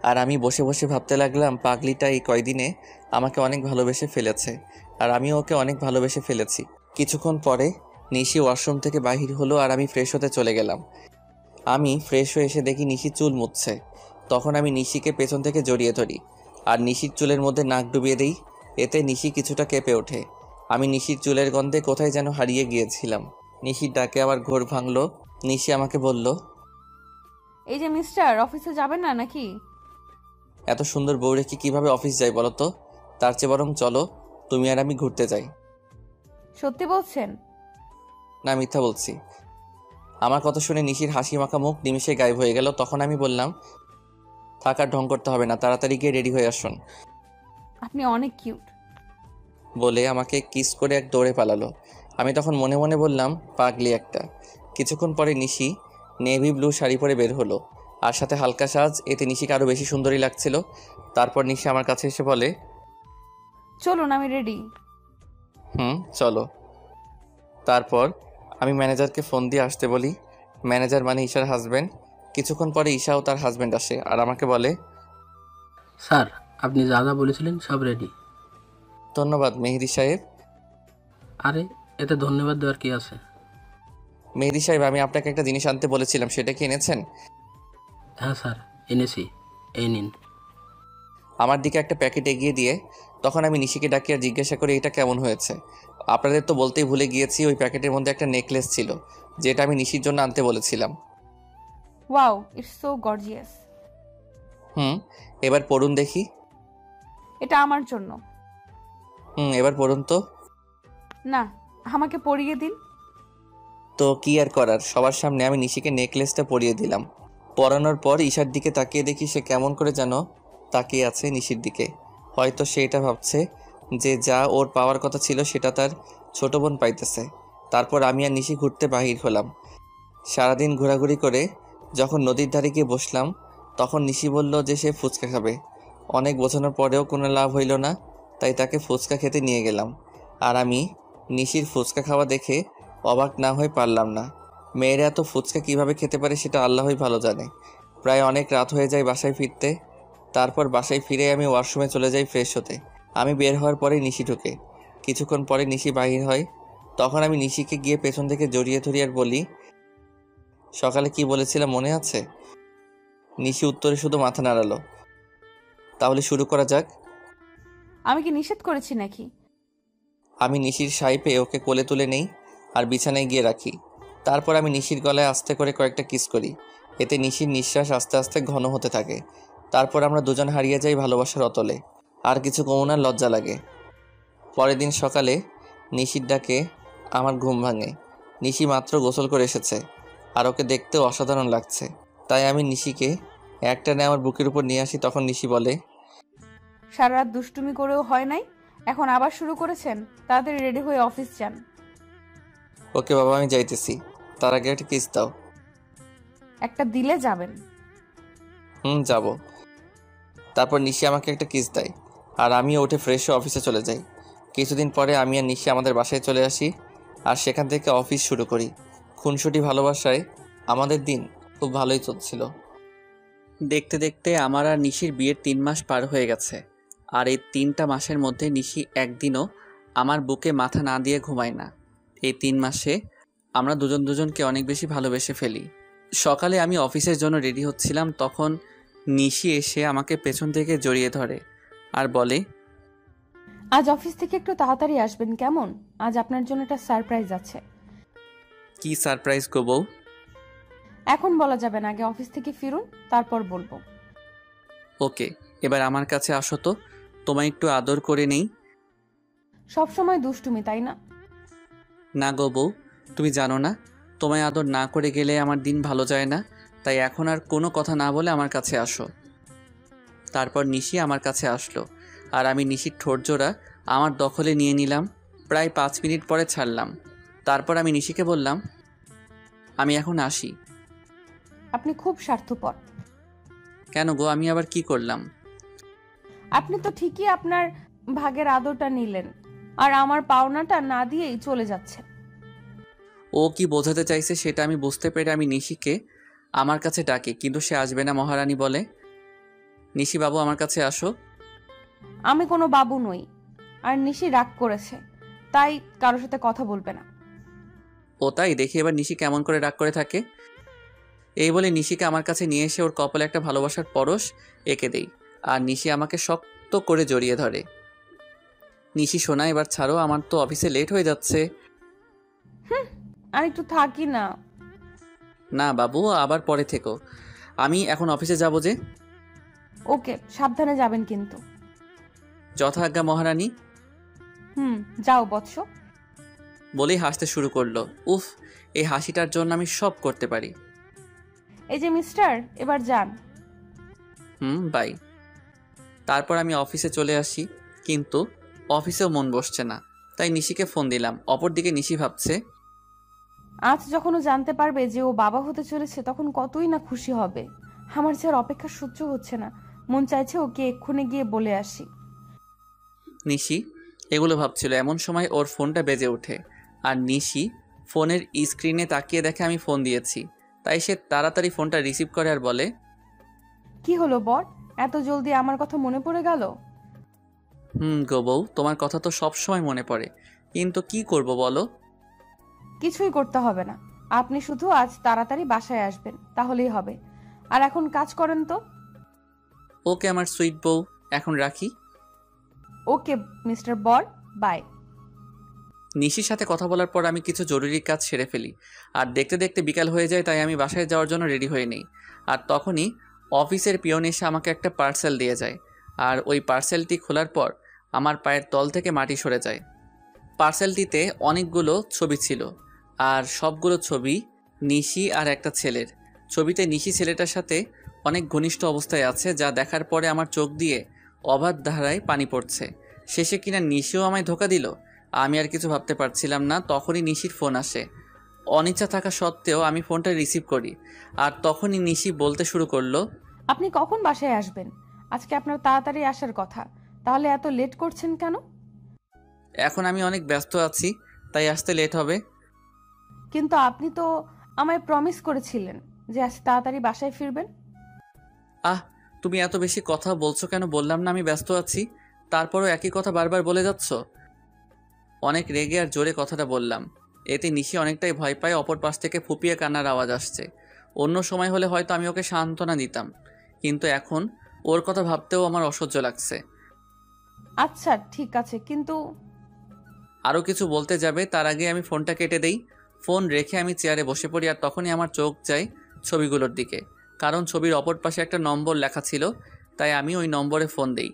আর আমি বসে বসে ভাবতে লাগলাম, পাগলিটা এই কয়দিনে আমাকে অনেক ভালোবেসে ফেলেছে, আর আমিও ওকে অনেক ভালোবেসে ফেলেছি। কিছুক্ষণ পরে নিশি ওয়াশরুম থেকে বাহির হলো, আর আমি ফ্রেশ হতে চলে গেলাম। আমি ফ্রেশ হয়ে এসে দেখি নিশি চুল মুছছে। তখন আমি নিশিকে পেছন থেকে জড়িয়ে ধরি, আর নিশির চুলের মধ্যে নাক ডুবিয়ে দিই। এতে নিশি কিছুটা কেঁপে ওঠে। আমি নিশির চুলের গন্ধে কোথায় যেন হারিয়ে গিয়েছিলাম। নিশির ডাকে আবার ঘোর ভাঙলো। নিশি আমাকে বলল, এই যে মিস্টার, অফিসে যাবেন না নাকি? এত সুন্দর বউ রেখে কীভাবে অফিস যাই বলো তো? তার চেয়ে বরং চলো তুমি আর আমি ঘুরতে যাই। সত্যি বলছেন? না, মিথ্যা বলছি। আমার কথা শুনে নিশির হাসি মাখা মুখ নিমিষে গায়েব হয়ে গেল। তখন আমি বললাম, থাকার ঢং করতে হবে না, তাড়াতাড়ি গিয়ে রেডি হয়ে আসুন। আপনি অনেক কিউট। বলে আমাকে কিস করে এক দৌড়ে পালালো। আমি তখন মনে মনে বললাম, পাগলি একটা। কিছুক্ষণ পরে নিশি নেভি ব্লু শাড়ি পরে বের হলো, আর সাথে হালকা সাজ। এতে নিশিকে আরও বেশি সুন্দরী লাগছিল। তারপর নিশি আমার কাছে এসে বলে, চলুন, আমি রেডি। চলো। তারপর আমি ম্যানেজারকে ফোন দিয়ে আসতে বলি। ম্যানেজার মানে ঈশার হাজব্যান্ড। কিছুক্ষণ পরে ঈশা ও তার হাজব্যান্ড আসে, আর আমাকে বলে, স্যার, আপনি যা যা বলেছিলেন সব রেডি। ধন্যবাদ মেহেদি সাহেব। আরে, এতে ধন্যবাদ দেওয়ার কি আছে? মেহেদি সাহেব, আমি আপনাকে একটা জিনিস আনতে বলেছিলাম, সেটা কি এনেছেন? হ্যাঁ স্যার, এনেছি, এই নিন। আমার দিকে একটা প্যাকেট এগিয়ে দিয়ে তখন আমি নিশিকে ডাকি আর জিজ্ঞাসা করি, এটা কেমন হয়েছে? আপনাদের তো বলতেই ভুলে গিয়েছি, ওই প্যাকেটের মধ্যে একটা নেকলেস ছিল, যেটা আমি নিশির জন্য আনতে বলেছিলাম। Wow, it's so gorgeous. এবার পড়ুন দেখি। এটা আমার জন্য। এবার পড়ুন তো। না, আমাকে পরিয়ে দিন। তো কি আর করার, সবার সামনে আমি নিশিকে নেকলেসটা পরিয়ে দিলাম। পরানোর পর ঈশার দিকে তাকিয়ে দেখি সে কেমন করে যেন তাকিয়ে আছে নিশির দিকে। হয়তো সে এটা ভাবছে যে যা ওর পাওয়ার কথা ছিল সেটা তার ছোট বোন পাইতেছে। তারপর আমি আর নিশি ঘুরতে বাহির হলাম। সারাদিন ঘোরাঘুরি করে যখন নদীর ধারে গিয়ে বসলাম, তখন নিশি বলল যে সে ফুচকা খাবে। অনেক বোঝানোর পরেও কোনো লাভ হইল না, তাই তাকে ফুচকা খেতে নিয়ে গেলাম। আর আমি নিশির ফুচকা খাওয়া দেখে অবাক না হয়ে পারলাম না। মেয়েরা এত ফুচকা কীভাবে খেতে পারে সেটা আল্লাহই ভালো জানে। প্রায় অনেক রাত হয়ে যায় বাসায় ফিরতে। তারপর বাসায় ফিরে আমি ওয়াশরুমে চলে যাই ফ্রেশ হতে। আমি বের হওয়ার পরে নিশি ঢোকে। কিছুক্ষণ পরে নিশি বাহির হয়। তখন আমি নিশিকে গিয়ে পেছন থেকে জড়িয়ে ধরি আর বলি, সকালে কি বলেছিলাম মনে আছে? নিশি উত্তরে শুধু মাথা নাড়ালো। তাহলে শুরু করা যাক। আমি কি নিষেধ করেছি নাকি? আমি নিশির সাই পেয়ে ওকে কোলে তুলে নেই আর বিছানায় গিয়ে রাখি। তারপর আমি নিশির গলায় আস্তে করে কয়েকটা কিস করি। এতে নিশির নিঃশ্বাস আস্তে আস্তে ঘন হতে থাকে। তারপর আমরা দুজন হারিয়ে যাই ভালোবাসার অতলে। আর কিছু কমনার লজ্জা লাগে। পরের দিন সকালে নিশির ডাকে আমার ঘুম ভাঙে। নিশি মাত্র গোসল করে এসেছে, আর ওকে দেখতেও অসাধারণ লাগছে। তাই আমি নিশিকে একটানে আমার বুকের উপর নিয়ে আসি। তখন নিশি বলে, সারা রাত দুষ্টুমি করেও হয় নাই, এখন আবার শুরু করেছেন। তাড়াতাড়ি রেডি হয়ে অফিস যান। ওকে বাবা, আমি যাইতেছি। তার আগে একটা কিস দাও। একটা দিলে যাবেন। যাব। তারপর নিশি আমাকে একটা কিস দেয় আর আমিও উঠে ফ্রেশ হয়ে অফিসে চলে যাই। কিছুদিন পরে আমি আর নিশি আমাদের বাসায় চলে আসি আর সেখান থেকে অফিস শুরু করি। খুনসুটি ভালোবাসায় আমাদের দিন খুব ভালোই চলছিল। দেখতে দেখতে আমার আর নিশির বিয়ের 3 মাস পার হয়ে গেছে। আর এই 3টা মাসের মধ্যে নিশি একদিনও আমার বুকে মাথা না দিয়ে ঘুমায় না। এই 3 মাসে আমরা দুজন দুজনকে অনেক বেশি ভালোবেসে ফেলি। সকালে আমি অফিসের জন্য রেডি হচ্ছিলাম, তখন নিশি এসে আমাকে পেছন থেকে জড়িয়ে ধরে আর বলে, আজ অফিস থেকে একটু তাড়াতাড়ি আসবেন কেমন? আজ আপনার জন্য একটা সারপ্রাইজ আছে। কি সারপ্রাইজ গো বউ? এখন বলা যাবে না, আগে অফিস থেকে ফিরুন, তারপর বলবো। ওকে, এবার আমার কাছে আসো তো, তোমায় একটু আদর করে নেই। সব সময় দুষ্টুমি, তাই না? না গো বউ, তুমি জানো না, তোমায় আদর না করে গেলে আমার দিন ভালো যায় না। তাই এখন আর কোনো কথা না বলে আমার কাছে আসো। তারপর নিশি আমার কাছে আসলো আর আমি নিশির ঠোঁটজোড়া আমার দখলে নিয়ে নিলাম। প্রায় 5 মিনিট পরে ছাড়লাম। তারপর আমি নিশিকে বললাম, আমি এখন আসি। আপনি খুব স্বার্থপর। কেন গো, আমি আবার কি করলাম? আপনি তো ঠিকই আপনার ভাগের আদরটা নিলেন, আর আমার পাওনাটা না দিয়েই চলে যাচ্ছেন। ও কি বোঝাতে চাইছে সেটা আমি বুঝতে পেরে আমি নিশিকে আমার কাছে ডাকি, কিন্তু সে আসবে না। মহারানী বলে, নিশি বাবু আমার কাছে আসো। আমি কোনো বাবু নই, আর নিশি রাগ করেছে, তাই কারোর সাথে কথা বলবে না। ও তাই? দেখি এবার নিশি কেমন করে রাগ করে থাকে। এই বলে নিশিকে আমার কাছে নিয়ে এসে ওর কপালে একটা ভালোবাসার পরশ এঁকে দেই আর নিশি আমাকে শক্ত করে জড়িয়ে ধরে। নিশি শোনা, এবার ছাড়ো, আমার তো অফিসে লেট হয়ে যাচ্ছে। আর একটু থাকি না। না বাবু, আবার পরে থেকো, আমি এখন অফিসে যাব যে। ওকে, সাবধানে যাবেন কিন্তু। যথাজ্ঞা মহারানী। যাও বৎস। বলেই হাসতে শুরু করলো। উফ, এই হাসিটার জন্য আমি সব করতে পারি। এই যে মিস্টার, এবার যান। বাই। তারপর আমি অফিসে চলে আসি, কিন্তু অফিসেও মন বসছে না। তাই নিশিকে ফোন দিলাম। অপরদিকে নিশি ভাবছে, আজ যখন ও জানতে পারবে যে ও বাবা হতে চলেছে, তখন কতই না খুশি হবে। আমার যে আর অপেক্ষা সহ্য হচ্ছে না, মন চাইছে ওকে এক্ষুনি গিয়ে বলে আসি। নিশি এগুলো ভাবছিল, এমন সময় ওর ফোনটা বেজে ওঠে আর নিশি ফোনের স্ক্রিনে তাকিয়ে দেখে আমি ফোন দিয়েছি। তাই সে তাড়াতাড়ি ফোনটা রিসিভ করে আর বলে, কি হলো বর, এত জলদি আমার কথা মনে পড়ে গেল? গো বউ, তোমার কথা তো সব সময় মনে পড়ে, কিন্তু কি করব বলো? কিছুই করতে হবে না, আপনি শুধু আজ তাড়াতাড়ি বাসায় আসবেন, তাহলেই হবে। আর এখন কাজ করেন তো। ওকে আমার সুইট বউ, এখন রাখি। ওকে মিস্টার বর, বাই। নিশির সাথে কথা বলার পর আমি কিছু জরুরি কাজ সেরে ফেলি আর দেখতে দেখতে বিকাল হয়ে যায়। তাই আমি বাসায় যাওয়ার জন্য রেডি হয়ে নেই। আর তখনই অফিসের পিয়ন এসে আমাকে একটা পার্সেল দিয়ে যায় আর ওই পার্সেলটি খোলার পর আমার পায়ের তল থেকে মাটি সরে যায়। পার্সেলটিতে অনেকগুলো ছবি ছিল আর সবগুলো ছবি নিশি আর একটা ছেলের। ছবিতে নিশি ছেলেটার সাথে অনেক ঘনিষ্ঠ অবস্থায় আছে, যা দেখার পরে আমার চোখ দিয়ে অবাধ ধারায় পানি পড়ছে। শেষে কিনা নিশিও আমায় ধোকা দিল। আমি আর কিছু ভাবতে পারছিলাম না। তখনই নিশির ফোন আসে। অনিচ্ছা থাকা সত্ত্বেও আমি ফোনটা রিসিভ করি আর তখনই নিশি বলতে শুরু করলো, আপনি কখন বাসায় আসবেন? আজকে আপনার তাড়াতাড়ি আসার কথা, তাহলে এত লেট করছেন কেন? এখন আমি অনেক ব্যস্ত আছি, তাই আসতে লেট হবে। কিন্তু আপনি তো আমায় প্রমিস করেছিলেন যে আজ তাড়াতাড়ি বাসায় ফিরবেন। তুমি এত বেশি কথা বলছো কেন? বললাম না আমি ব্যস্ত আছি, তারপরও একই কথা বারবার বলে যাচ্ছ। অনেক রেগে আর জোরে কথাটা বললাম। এতে নিশি অনেকটাই ভয় পায়। অপর পাশ থেকে ফুপিয়ে কান্নার আওয়াজ আসছে। অন্য সময় হলে হয়তো আমি ওকে সান্ত্বনা দিতাম, কিন্তু এখন ওর কথা ভাবতেও আমার অসহ্য লাগছে। আচ্ছা ঠিক আছে, কিন্তু আরও কিছু বলতে যাবে তার আগে আমি ফোনটা কেটে দেই। ফোন রেখে আমি চেয়ারে বসে পড়ি আর তখনই আমার চোখ যায় ছবিগুলোর দিকে, কারণ ছবির অপর পাশে একটা নম্বর লেখা ছিল। তাই আমি ওই নম্বরে ফোন দেই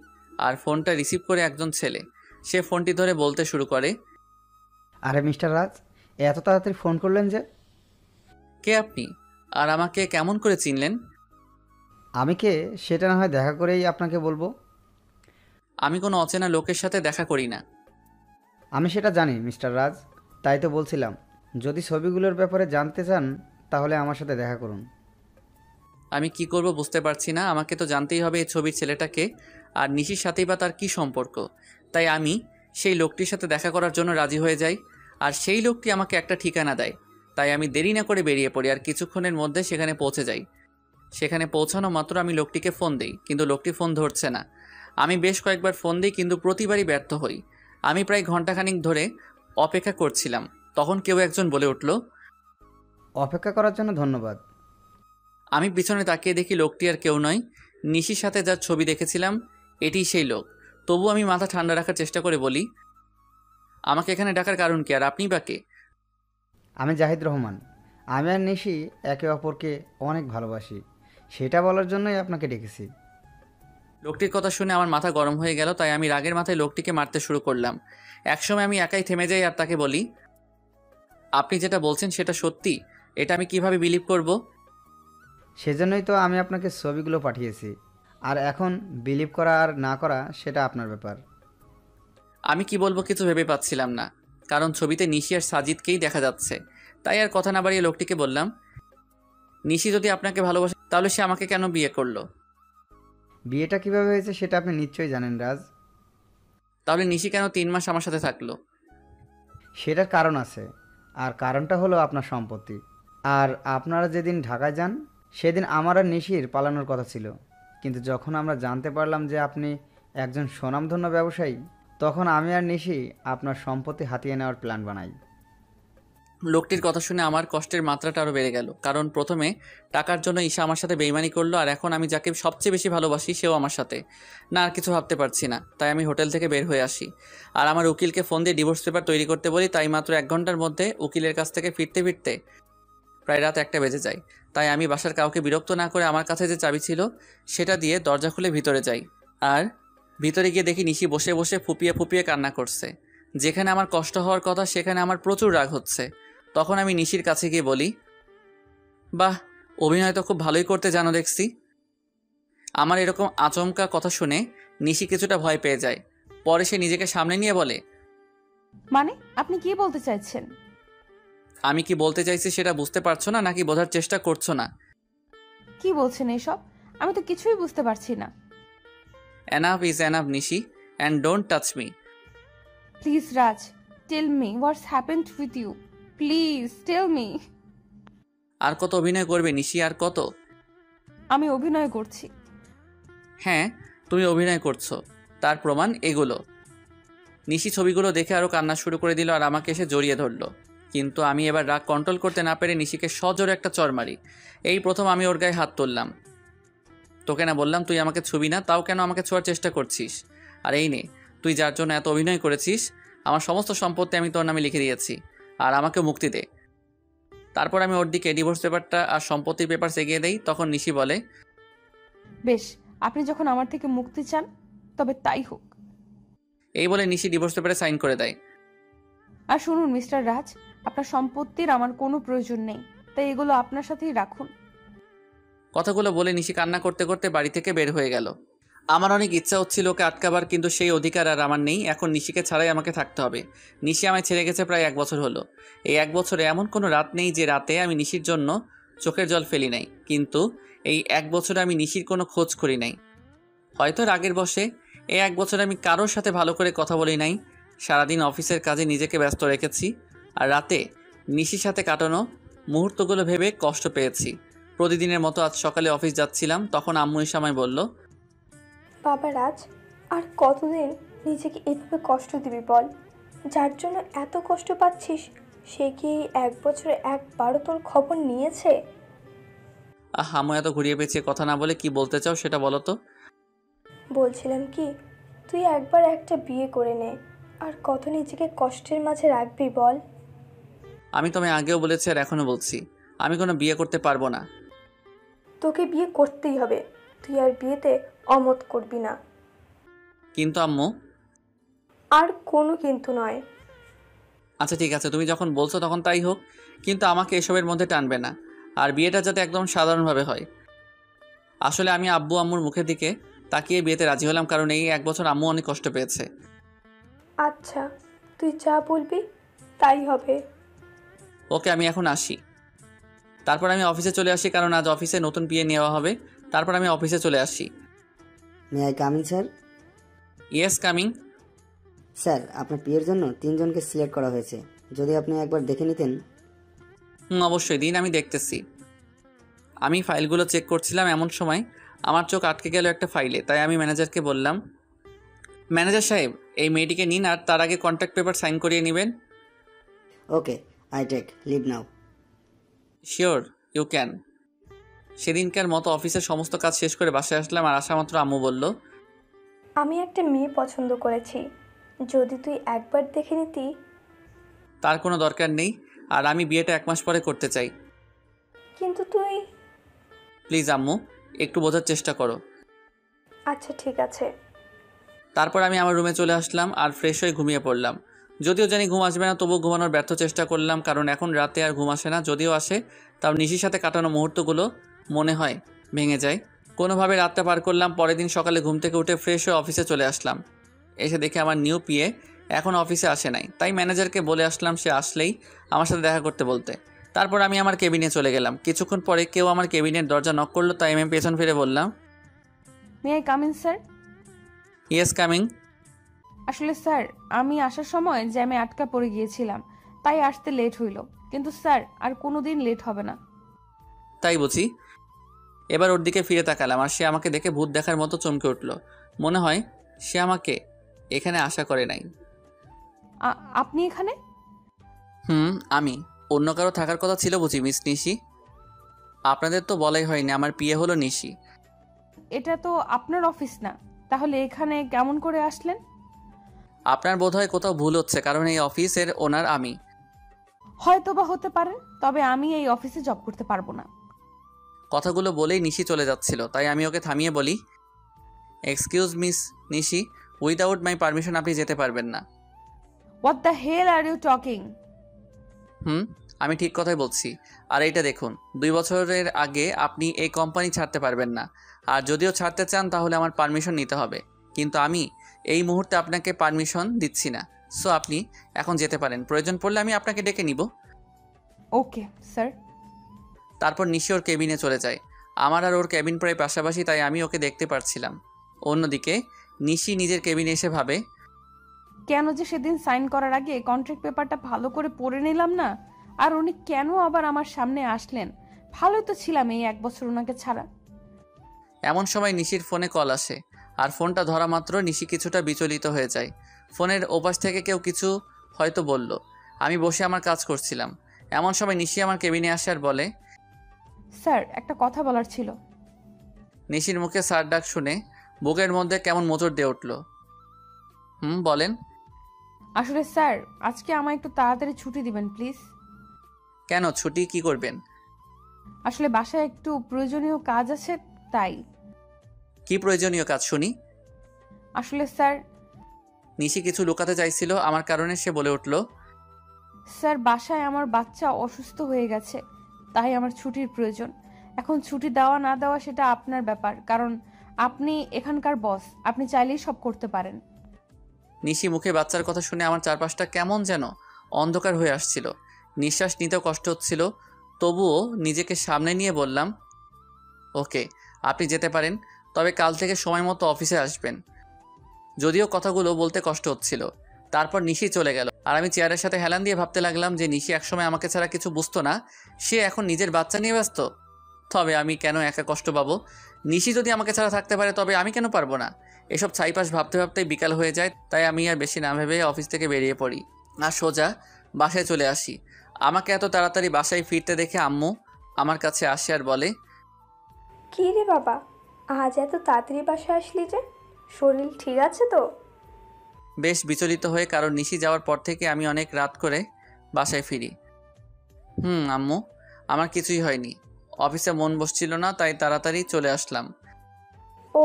আর ফোনটা রিসিভ করে একজন ছেলে। সে ফোনটি ধরে বলতে শুরু করে, আরে মিস্টার রাজ, এত তাড়াতাড়ি ফোন করলেন যে? কে আপনি আর আমাকে কেমন করে চিনলেন? আমি কে সেটা না হয় দেখা করেই আপনাকে বলবো। আমি কোনো অচেনা লোকের সাথে দেখা করি না। আমি সেটা জানি মিস্টার রাজ, তাই তো বলছিলাম যদি ছবিগুলোর ব্যাপারে জানতে চান তাহলে আমার সাথে দেখা করুন। আমি কি করব বুঝতে পারছি না। আমাকে তো জানতেই হবে এই ছবির ছেলেটাকে, আর নিশির সাথেই বা তার কী সম্পর্ক। তাই আমি সেই লোকটির সাথে দেখা করার জন্য রাজি হয়ে যাই, আর সেই লোকটি আমাকে একটা ঠিকানা দেয়। তাই আমি দেরি না করে বেরিয়ে পড়ি আর কিছুক্ষণের মধ্যে সেখানে পৌঁছে যাই। সেখানে পৌঁছানো মাত্র আমি লোকটিকে ফোন দিই, কিন্তু লোকটি ফোন ধরছে না। আমি বেশ কয়েকবার ফোন দিই, কিন্তু প্রতিবারই ব্যর্থ হই। আমি প্রায় ঘন্টাখানিক ধরে অপেক্ষা করছিলাম। তখন কেউ একজন বলে উঠল, অপেক্ষা করার জন্য ধন্যবাদ। আমি পিছনে তাকিয়ে দেখি লোকটি আর কেউ নয়, নিশির সাথে যার ছবি দেখেছিলাম এটিই সেই লোক। তবু আমি মাথা ঠান্ডা রাখার চেষ্টা করে বলি, আমাকে এখানে ডাকার কারণ কি, আর আপনি বা কে? আমি জাহিদ রহমান। আমি আর নিশি একে অপরকে অনেক ভালোবাসি, সেটা বলার জন্যই আপনাকে ডেকেছি। লোকটির কথা শুনে আমার মাথা গরম হয়ে গেল, তাই আমি রাগের মাথায় লোকটিকে মারতে শুরু করলাম। একসময় আমি একাই থেমে যাই আর তাকে বলি, আপনি যেটা বলছেন সেটা সত্যি? এটা আমি কিভাবে বিলিভ করব? সেজন্যই তো আমি আপনাকে ছবিগুলো পাঠিয়েছি, আর এখন বিলিভ করা আর না করা সেটা আপনার ব্যাপার। আমি কি বলবো কিছু ভেবে পাচ্ছিলাম না, কারণ ছবিতে নিশি আর সাজিদকেই দেখা যাচ্ছে। তাই আর কথা না বাড়িয়ে লোকটিকে বললাম, নিশি যদি আপনাকে ভালোবাসে তাহলে সে আমাকে কেন বিয়ে করলো? বিয়েটা কিভাবে হয়েছে সেটা আপনি নিশ্চয়ই জানেন রাজ। তাহলে নিশি কেন 3 মাস আমার সাথে থাকলো? সেটার কারণ আছে, আর কারণটা হলো আপনার সম্পত্তি। আর আপনারা যেদিন ঢাকায় যান সেদিন আমার আর নিশির পালানোর কথা ছিল, কিন্তু যখন আমরা জানতে পারলাম যে আপনি একজন স্বনামধন্য ব্যবসায়ী, তখন আমি আর নিশি আপনার সম্পত্তি হাতিয়ে নেওয়ার প্ল্যান বানাই। লোকটির কথা শুনে আমার কষ্টের মাত্রাটা আরও বেড়ে গেল, কারণ প্রথমে টাকার জন্য ঈশা আমার সাথে বেইমানি করলো, আর এখন আমি যাকে সবচেয়ে বেশি ভালোবাসি সেও আমার সাথে। না, আর কিছু ভাবতে পারছি না। তাই আমি হোটেল থেকে বের হয়ে আসি, আর আমার উকিলকে ফোন দিয়ে ডিভোর্স পেপার তৈরি করতে বলি। তাই মাত্র 1 ঘন্টার মধ্যে উকিলের কাছ থেকে ফিরতে ফিরতে প্রায় রাত 1টা বেজে যায়। তাই আমি বাসার কাউকে বিরক্ত না করে আমার কাছে যে চাবি ছিল সেটা দিয়ে দরজা খুলে ভিতরে যাই, আর ভিতরে গিয়ে দেখি নিশি বসে বসে ফুপিয়ে ফুপিয়ে কান্না করছে। যেখানে আমার কষ্ট হওয়ার কথা সেখানে আমার প্রচুর রাগ হচ্ছে। তখন আমি নিশির কাছে গিয়ে বলি, বাহ, অভিনয় তো খুব ভালোই করতে জানো দেখছি। আমার এরকম আচমকা কথা শুনে নিশি কিছুটা ভয় পেয়ে যায়। পরে সে নিজেকে সামনে নিয়ে বলে, মানে আপনি কি বলতে চাইছেন? আমি কি বলতে চাইছি সেটা বুঝতে পারছো না, নাকি বোঝার চেষ্টা করছো না? কি বলছেন এসব? আমি তো কিছুই বুঝতে পারছি না। Enough is enough Nishi, and don't touch me. Please Raj, tell me what's happened with you. Please tell me. আর কত অভিনয় করবে নিশি, আর কত? আমি অভিনয় করছি। হ্যাঁ, তুমি অভিনয় করছো, তার প্রমাণ এগুলো। নিশি ছবিগুলো দেখে আরও কান্না শুরু করে দিল আর আমাকে এসে জড়িয়ে ধরলো। কিন্তু আমি এবার রাগ কন্ট্রোল করতে না পেরে নিশিকে সজোরে একটা চড় মারি। এই প্রথম আমি ওর গায়ে হাত তুললাম। তোকে না বললাম তুই আমাকে ছবি না, তাও কেন আমাকে ছোঁয়ার চেষ্টা করছিস? আর এই নে, তুই যার জন্য এত অভিনয় করেছিস, আমার সমস্ত সম্পত্তি আমি তোর নামে লিখে দিয়েছি, আর আমাকে মুক্তি দে। তারপর আমি ওর দিকে ডিভোর্স পেপারটা আর সম্পত্তির পেপার এগিয়ে দেই। তখন নিশি বলে, বেশ, আপনি যখন আমার থেকে মুক্তি চান তবে তাই হোক। এই বলে নিশি ডিভোর্স পেপারে সাইন করে দেয়। আর শুনুন মিস্টার রাজ, আপনার সম্পত্তির আমার কোনো প্রয়োজন নেই, তাই এগুলো আপনার সাথেই রাখুন। কথাগুলো বলে নিশি কান্না করতে করতে বাড়ি থেকে বের হয়ে গেল। আমার অনেক ইচ্ছা হচ্ছিল ওকে আটকাবার, কিন্তু সেই অধিকার আর আমার নেই। এখন নিশিকে ছাড়াই আমাকে থাকতে হবে। নিশি আমায় ছেড়ে গেছে প্রায় 1 বছর হলো। এই 1 বছরে এমন কোনো রাত নেই যে রাতে আমি নিশির জন্য চোখের জল ফেলি নাই, কিন্তু এই 1 বছরে আমি নিশির কোনো খোঁজ করি নাই। হয়তো রাগের বশে এই 1 বছরে আমি কারোর সাথে ভালো করে কথা বলি নাই। সারাদিন অফিসের কাজে নিজেকে ব্যস্ত রেখেছি, আর রাতে নিশির সাথে কাটানো মুহূর্তগুলো ভেবে কষ্ট পেয়েছি। প্রতিদিনের মতো আজ সকালে অফিস যাচ্ছিলাম, তখন আম্মু এসে আমায় বলল, বাবা রাজ, আর কতদিন নিজেকে এভাবে কষ্ট দিবি বল? যার জন্য এত কষ্ট পাচ্ছিস সে কি 1 বছরে একবারও তোর খবর নিয়েছে? আম্মু এত ঘুরিয়ে পেঁচিয়ে কথা না বলে কি বলতে চাও সেটা বলো তো। বলছিলাম কি, তুই একবার একটা বিয়ে করে নে, আর কত নিজেকে কষ্টের মাঝে রাখবি বল? আমি তোমায় আগেও বলেছি আর এখনও বলছি, আমি কোনো বিয়ে করতে পারবো না। তোকে বিয়ে করতেই হবে, তুই আর বিয়েতে অমত করবি না। কিন্তু আম্মু। আর কোনো কিন্তু নয়। আচ্ছা ঠিক আছে, তুমি যখন বলছো তখন তাই হোক, কিন্তু আমাকে এসবের মধ্যে টানবে না, আর বিয়েটা যাতে একদম সাধারণভাবে হয়। আসলে আমি আব্বু আম্মুর মুখের দিকে তাকিয়ে বিয়েতে রাজি হলাম, কারণ এই 1 বছর আম্মু অনেক কষ্ট পেয়েছে। আচ্ছা, তুই যা বলবি তাই হবে। ওকে, আমি এখন আসি। তারপর আমি অফিসে চলে আসি, কারণ আজ অফিসে নতুন পিএ নেওয়া হবে। তারপর আমি অফিসে চলে আসি। May I coming sir? Yes, coming. Sir, আপনার পিএর জন্য 3 জনকে সিলেক্ট করা হয়েছে, যদি আপনি একবার দেখে নিতেন। অবশ্যই দিন, আমি দেখতেছি। আমি ফাইলগুলো চেক করছিলাম, এমন সময় আমার চোখ আটকে গেল একটা ফাইলে। তাই আমি ম্যানেজারকে বললাম, ম্যানেজার সাহেব, এই মেয়েটিকে নিন, আর তার আগে কন্ট্রাক্ট পেপার সাইন করিয়ে নেবেন। Okay, I take leave now. Sure, you can. সেদিনকার মতো অফিসের সমস্ত কাজ শেষ করে বাসায় আসলাম, আর আসা মাত্র আম্মু বলল, আমি একটা মেয়ে পছন্দ করেছি, যদি তুই একবার দেখে নিতি। তার কোনো দরকার নেই, আর আমি বিয়েটা 1 মাস পরে করতে চাই। কিন্তু তুই। প্লিজ আম্মু, একটু বোঝার চেষ্টা করো। আচ্ছা ঠিক আছে। তারপর আমি আমার রুমে চলে আসলাম আর ফ্রেশ হয়ে ঘুমিয়ে পড়লাম। যদিও জানি ঘুম আসবে না, তবুও ঘুমানোর ব্যর্থ চেষ্টা করলাম, কারণ এখন রাতে আর ঘুম আসে না। যদিও আসে, তাও নিশির সাথে কাটানো মুহূর্তগুলো মনে হয় ভেঙে যায়। কোনোভাবে রাতটা পার করলাম। পরের দিন সকালে ঘুম থেকে উঠে ফ্রেশ হয়ে অফিসে চলে আসলাম। এসে দেখে আমার নিউ পিএ এখন অফিসে আসে নাই। তাই ম্যানেজারকে বলে আসলাম সে আসলেই আমার সাথে দেখা করতে বলতে। তারপর আমি আমার কেবিনে চলে গেলাম। কিছুক্ষণ পরে কেউ আমার কেবিনের দরজা নক করলো, তাই আমি পেছন ফিরে বললাম, may I come in sir? Yes, coming. আসলে স্যার, আমি আসার সময় জ্যামে আটকা পড়ে গিয়েছিলাম, তাই আসতে লেট হইল। কিন্তু স্যার, আর কোনো দিন লেট হবে না। তাই বুঝি? এবার ওর দিকে ফিরে তাকালাম, আর সে আমাকে দেখে ভূত দেখার মতো চমকে উঠল। মনে হয় সে আমাকে এখানে আশা করে নাই। আপনি এখানে? আমি। অন্য কারো থাকার কথা ছিল বুঝি মিস নিশি? আপনাদের তো বলাই হয়নি আমার পিএ হলো নিশি। এটা তো আপনার অফিস না, তাহলে এখানে কেমন করে আসলেন? আপনার বোধহয় কোথাও ভুল হচ্ছে, কারণ এই অফিসের ওনার আমি। হয়তো বা হতে পারে, তবে আমি এই অফিসে জব করতে পারবো না। কথাগুলো বলেই নিশি চলে যাচ্ছিল, তাই আমি ওকে থামিয়ে বলি, excuse miss Nishi, without my permission আপনি যেতে পারবেন না। What the hell are you talking? আমি ঠিক কথাই বলছি। আর এইটা দেখুন, 2 বছরের আগে আপনি এই কোম্পানি ছাড়তে পারবেন না, আর যদিও ছাড়তে চান তাহলে আমার পারমিশন নিতে হবে। কিন্তু আমি এই মুহূর্তে আপনাকে পারমিশন দিচ্ছি না। সো আপনি এখন যেতে পারেন, প্রয়োজন পড়লে আমি আপনাকে ডেকে নিব। Okay sir. তারপর নিশি ওর কেবিনে চলে যায়। আমার আর ওর কেবিন প্রায় পাশাপাশি, তাই আমি ওকে দেখতে পারছিলাম। অন্যদিকে নিশি নিজের কেবিনে এসে ভাবে, কেন যে সেদিন সাইন করার আগে কন্ট্রাক্ট পেপারটা ভালো করে পড়ে নিলাম না, আর উনি কেন আবার আমার সামনে আসলেন? ভালোই তো ছিলাম এই 1 বছর ওনাকে ছাড়া। এমন সময় নিশির ফোনে কল আসে, আর ফোনটা ধরা মাত্র নিশি কিছুটা বিচলিত হয়ে যায়। ফোনের ওপাশ থেকে কেউ কিছু হয়তো বলল। আমি বসে আমার কাজ করছিলাম। এমন সময় নিশি আমার কেবিনে আসে আর বলে, স্যার, একটা কথা বলার ছিল। নিশির মুখে স্যার ডাক শুনে বুকের মধ্যে কেমন মোচড় দিয়ে উঠল। বলেন। আসলে স্যার, আজকে আমায় একটু তাড়াতাড়ি ছুটি দিবেন প্লিজ। কেন, ছুটি কি করবেন? আসলে বাসায় একটু প্রয়োজনীয় কাজ আছে, তাই। কি প্রয়োজনীয় কাজ শুনি? আসলে স্যার। নিশি কিছু লুকাতে চাইছিল আমার কারণে, সে বলে উঠল, স্যার, বাসায় আমার বাচ্চা অসুস্থ হয়ে গেছে, তাই আমার ছুটির প্রয়োজন। এখন ছুটি দেওয়া না দেওয়া সেটা আপনার ব্যাপার, কারণ আপনি এখানকার বস, আপনি চাইলেই সব করতে পারেন। নিশি মুখে বাচ্চার কথা শুনে আমার চারপাশটা কেমন যেন অন্ধকার হয়ে আসছিল। নিঃশ্বাস নিতেও কষ্ট হচ্ছিল, তবুও নিজেকে সামনে নিয়ে বললাম, ওকে, আপনি যেতে পারেন, তবে কাল থেকে সময় মতো অফিসে আসবেন। যদিও কথাগুলো বলতে কষ্ট হচ্ছিল। তারপর নিশি চলে গেল, আর আমি চেয়ারের সাথে হেলান দিয়ে ভাবতে লাগলাম যে নিশি একসময় আমাকে ছাড়া কিছু বুঝতো না, সে এখন নিজের বাচ্চা নিয়ে ব্যস্ত। তবে আমি কেন একা কষ্ট পাবো? নিশি যদি আমাকে ছাড়া থাকতে পারে, তবে আমি কেন পারবো না? এসব ছাইপাশ ভাবতে ভাবতেই বিকাল হয়ে যায়, তাই আমি আর বেশি না ভেবে অফিস থেকে বেরিয়ে পড়ি আর সোজা বাসায় চলে আসি। আমাকে এত তাড়াতাড়ি বাসায় ফিরতে দেখে আম্মু আমার কাছে আসে আর বলে, কী রে বাবা, আজ এত তাড়াতাড়ি বাসায় আসলি যে? শরীর ঠিক আছে তো? বেশ বিচলিত হয়ে, কারণ নিশি যাওয়ার পর থেকে আমি অনেক রাত করে বাসায় ফিরি। আম্মু, আমার কিছুই হয়নি, অফিসে মন বসছিল না, তাই তাড়াতাড়ি চলে আসলাম। ও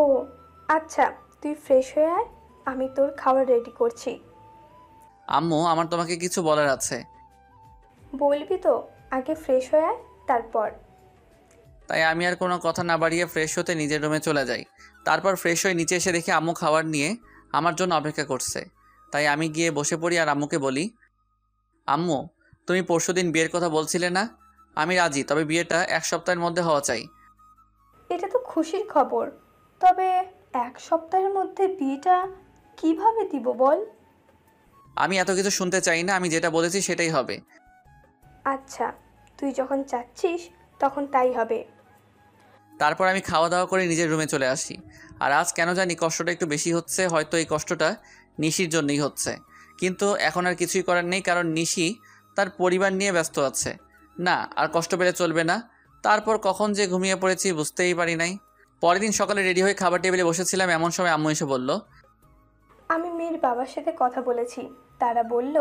আচ্ছা, তুই ফ্রেশ হয়ে আয়, আমি তোর খাবার রেডি করছি। আম্মু, আমার তোমাকে কিছু বলার আছে। বলবি তো? আগে ফ্রেশ হয়ে আয়, তারপর। তাই আমি আর কোনো কথা না বাড়িয়ে ফ্রেশ হতে নিজের রুমে চলে যাই। তারপর ফ্রেশ হয়ে নিচে এসে দেখি আম্মু খাবার নিয়ে আমার জন্য অপেক্ষা করছে। তাই আমি গিয়ে বসে পড়ি আর আম্মুকে বলি, আম্মু, তুমি পরশুদিন বিয়ের কথা বলছিলে না? আমি রাজি, তবে বিয়েটা 1 সপ্তাহের মধ্যে হওয়া চাই। এটা তো খুশির খবর, তবে 1 সপ্তাহের মধ্যে বিয়েটা কিভাবে দিব বল? আমি এত কিছু শুনতে চাই না, আমি যেটা বলেছি সেটাই হবে। আচ্ছা, তুই যখন চাচ্ছিস তখন তাই হবে। তারপর আমি খাওয়া দাওয়া করে নিজের রুমে চলে আসি। আর আজ কেন জানি কষ্টটা একটু বেশি হচ্ছে, হয়তো এই কষ্টটা নিশির জন্যই হচ্ছে। কিন্তু এখন আর কিছুই করার নেই, কারণ নিশি তার পরিবার নিয়ে ব্যস্ত আছে। না, আর কষ্ট পেলে চলবে না। তারপর কখন যে ঘুমিয়ে পড়েছি বুঝতেই পারি নাই। পরের দিন সকালে রেডি হয়ে খাবার টেবিলে বসেছিলাম, এমন সময় আম্মু এসে বলল, আমি মেয়ের বাবার সাথে কথা বলেছি, তারা বলল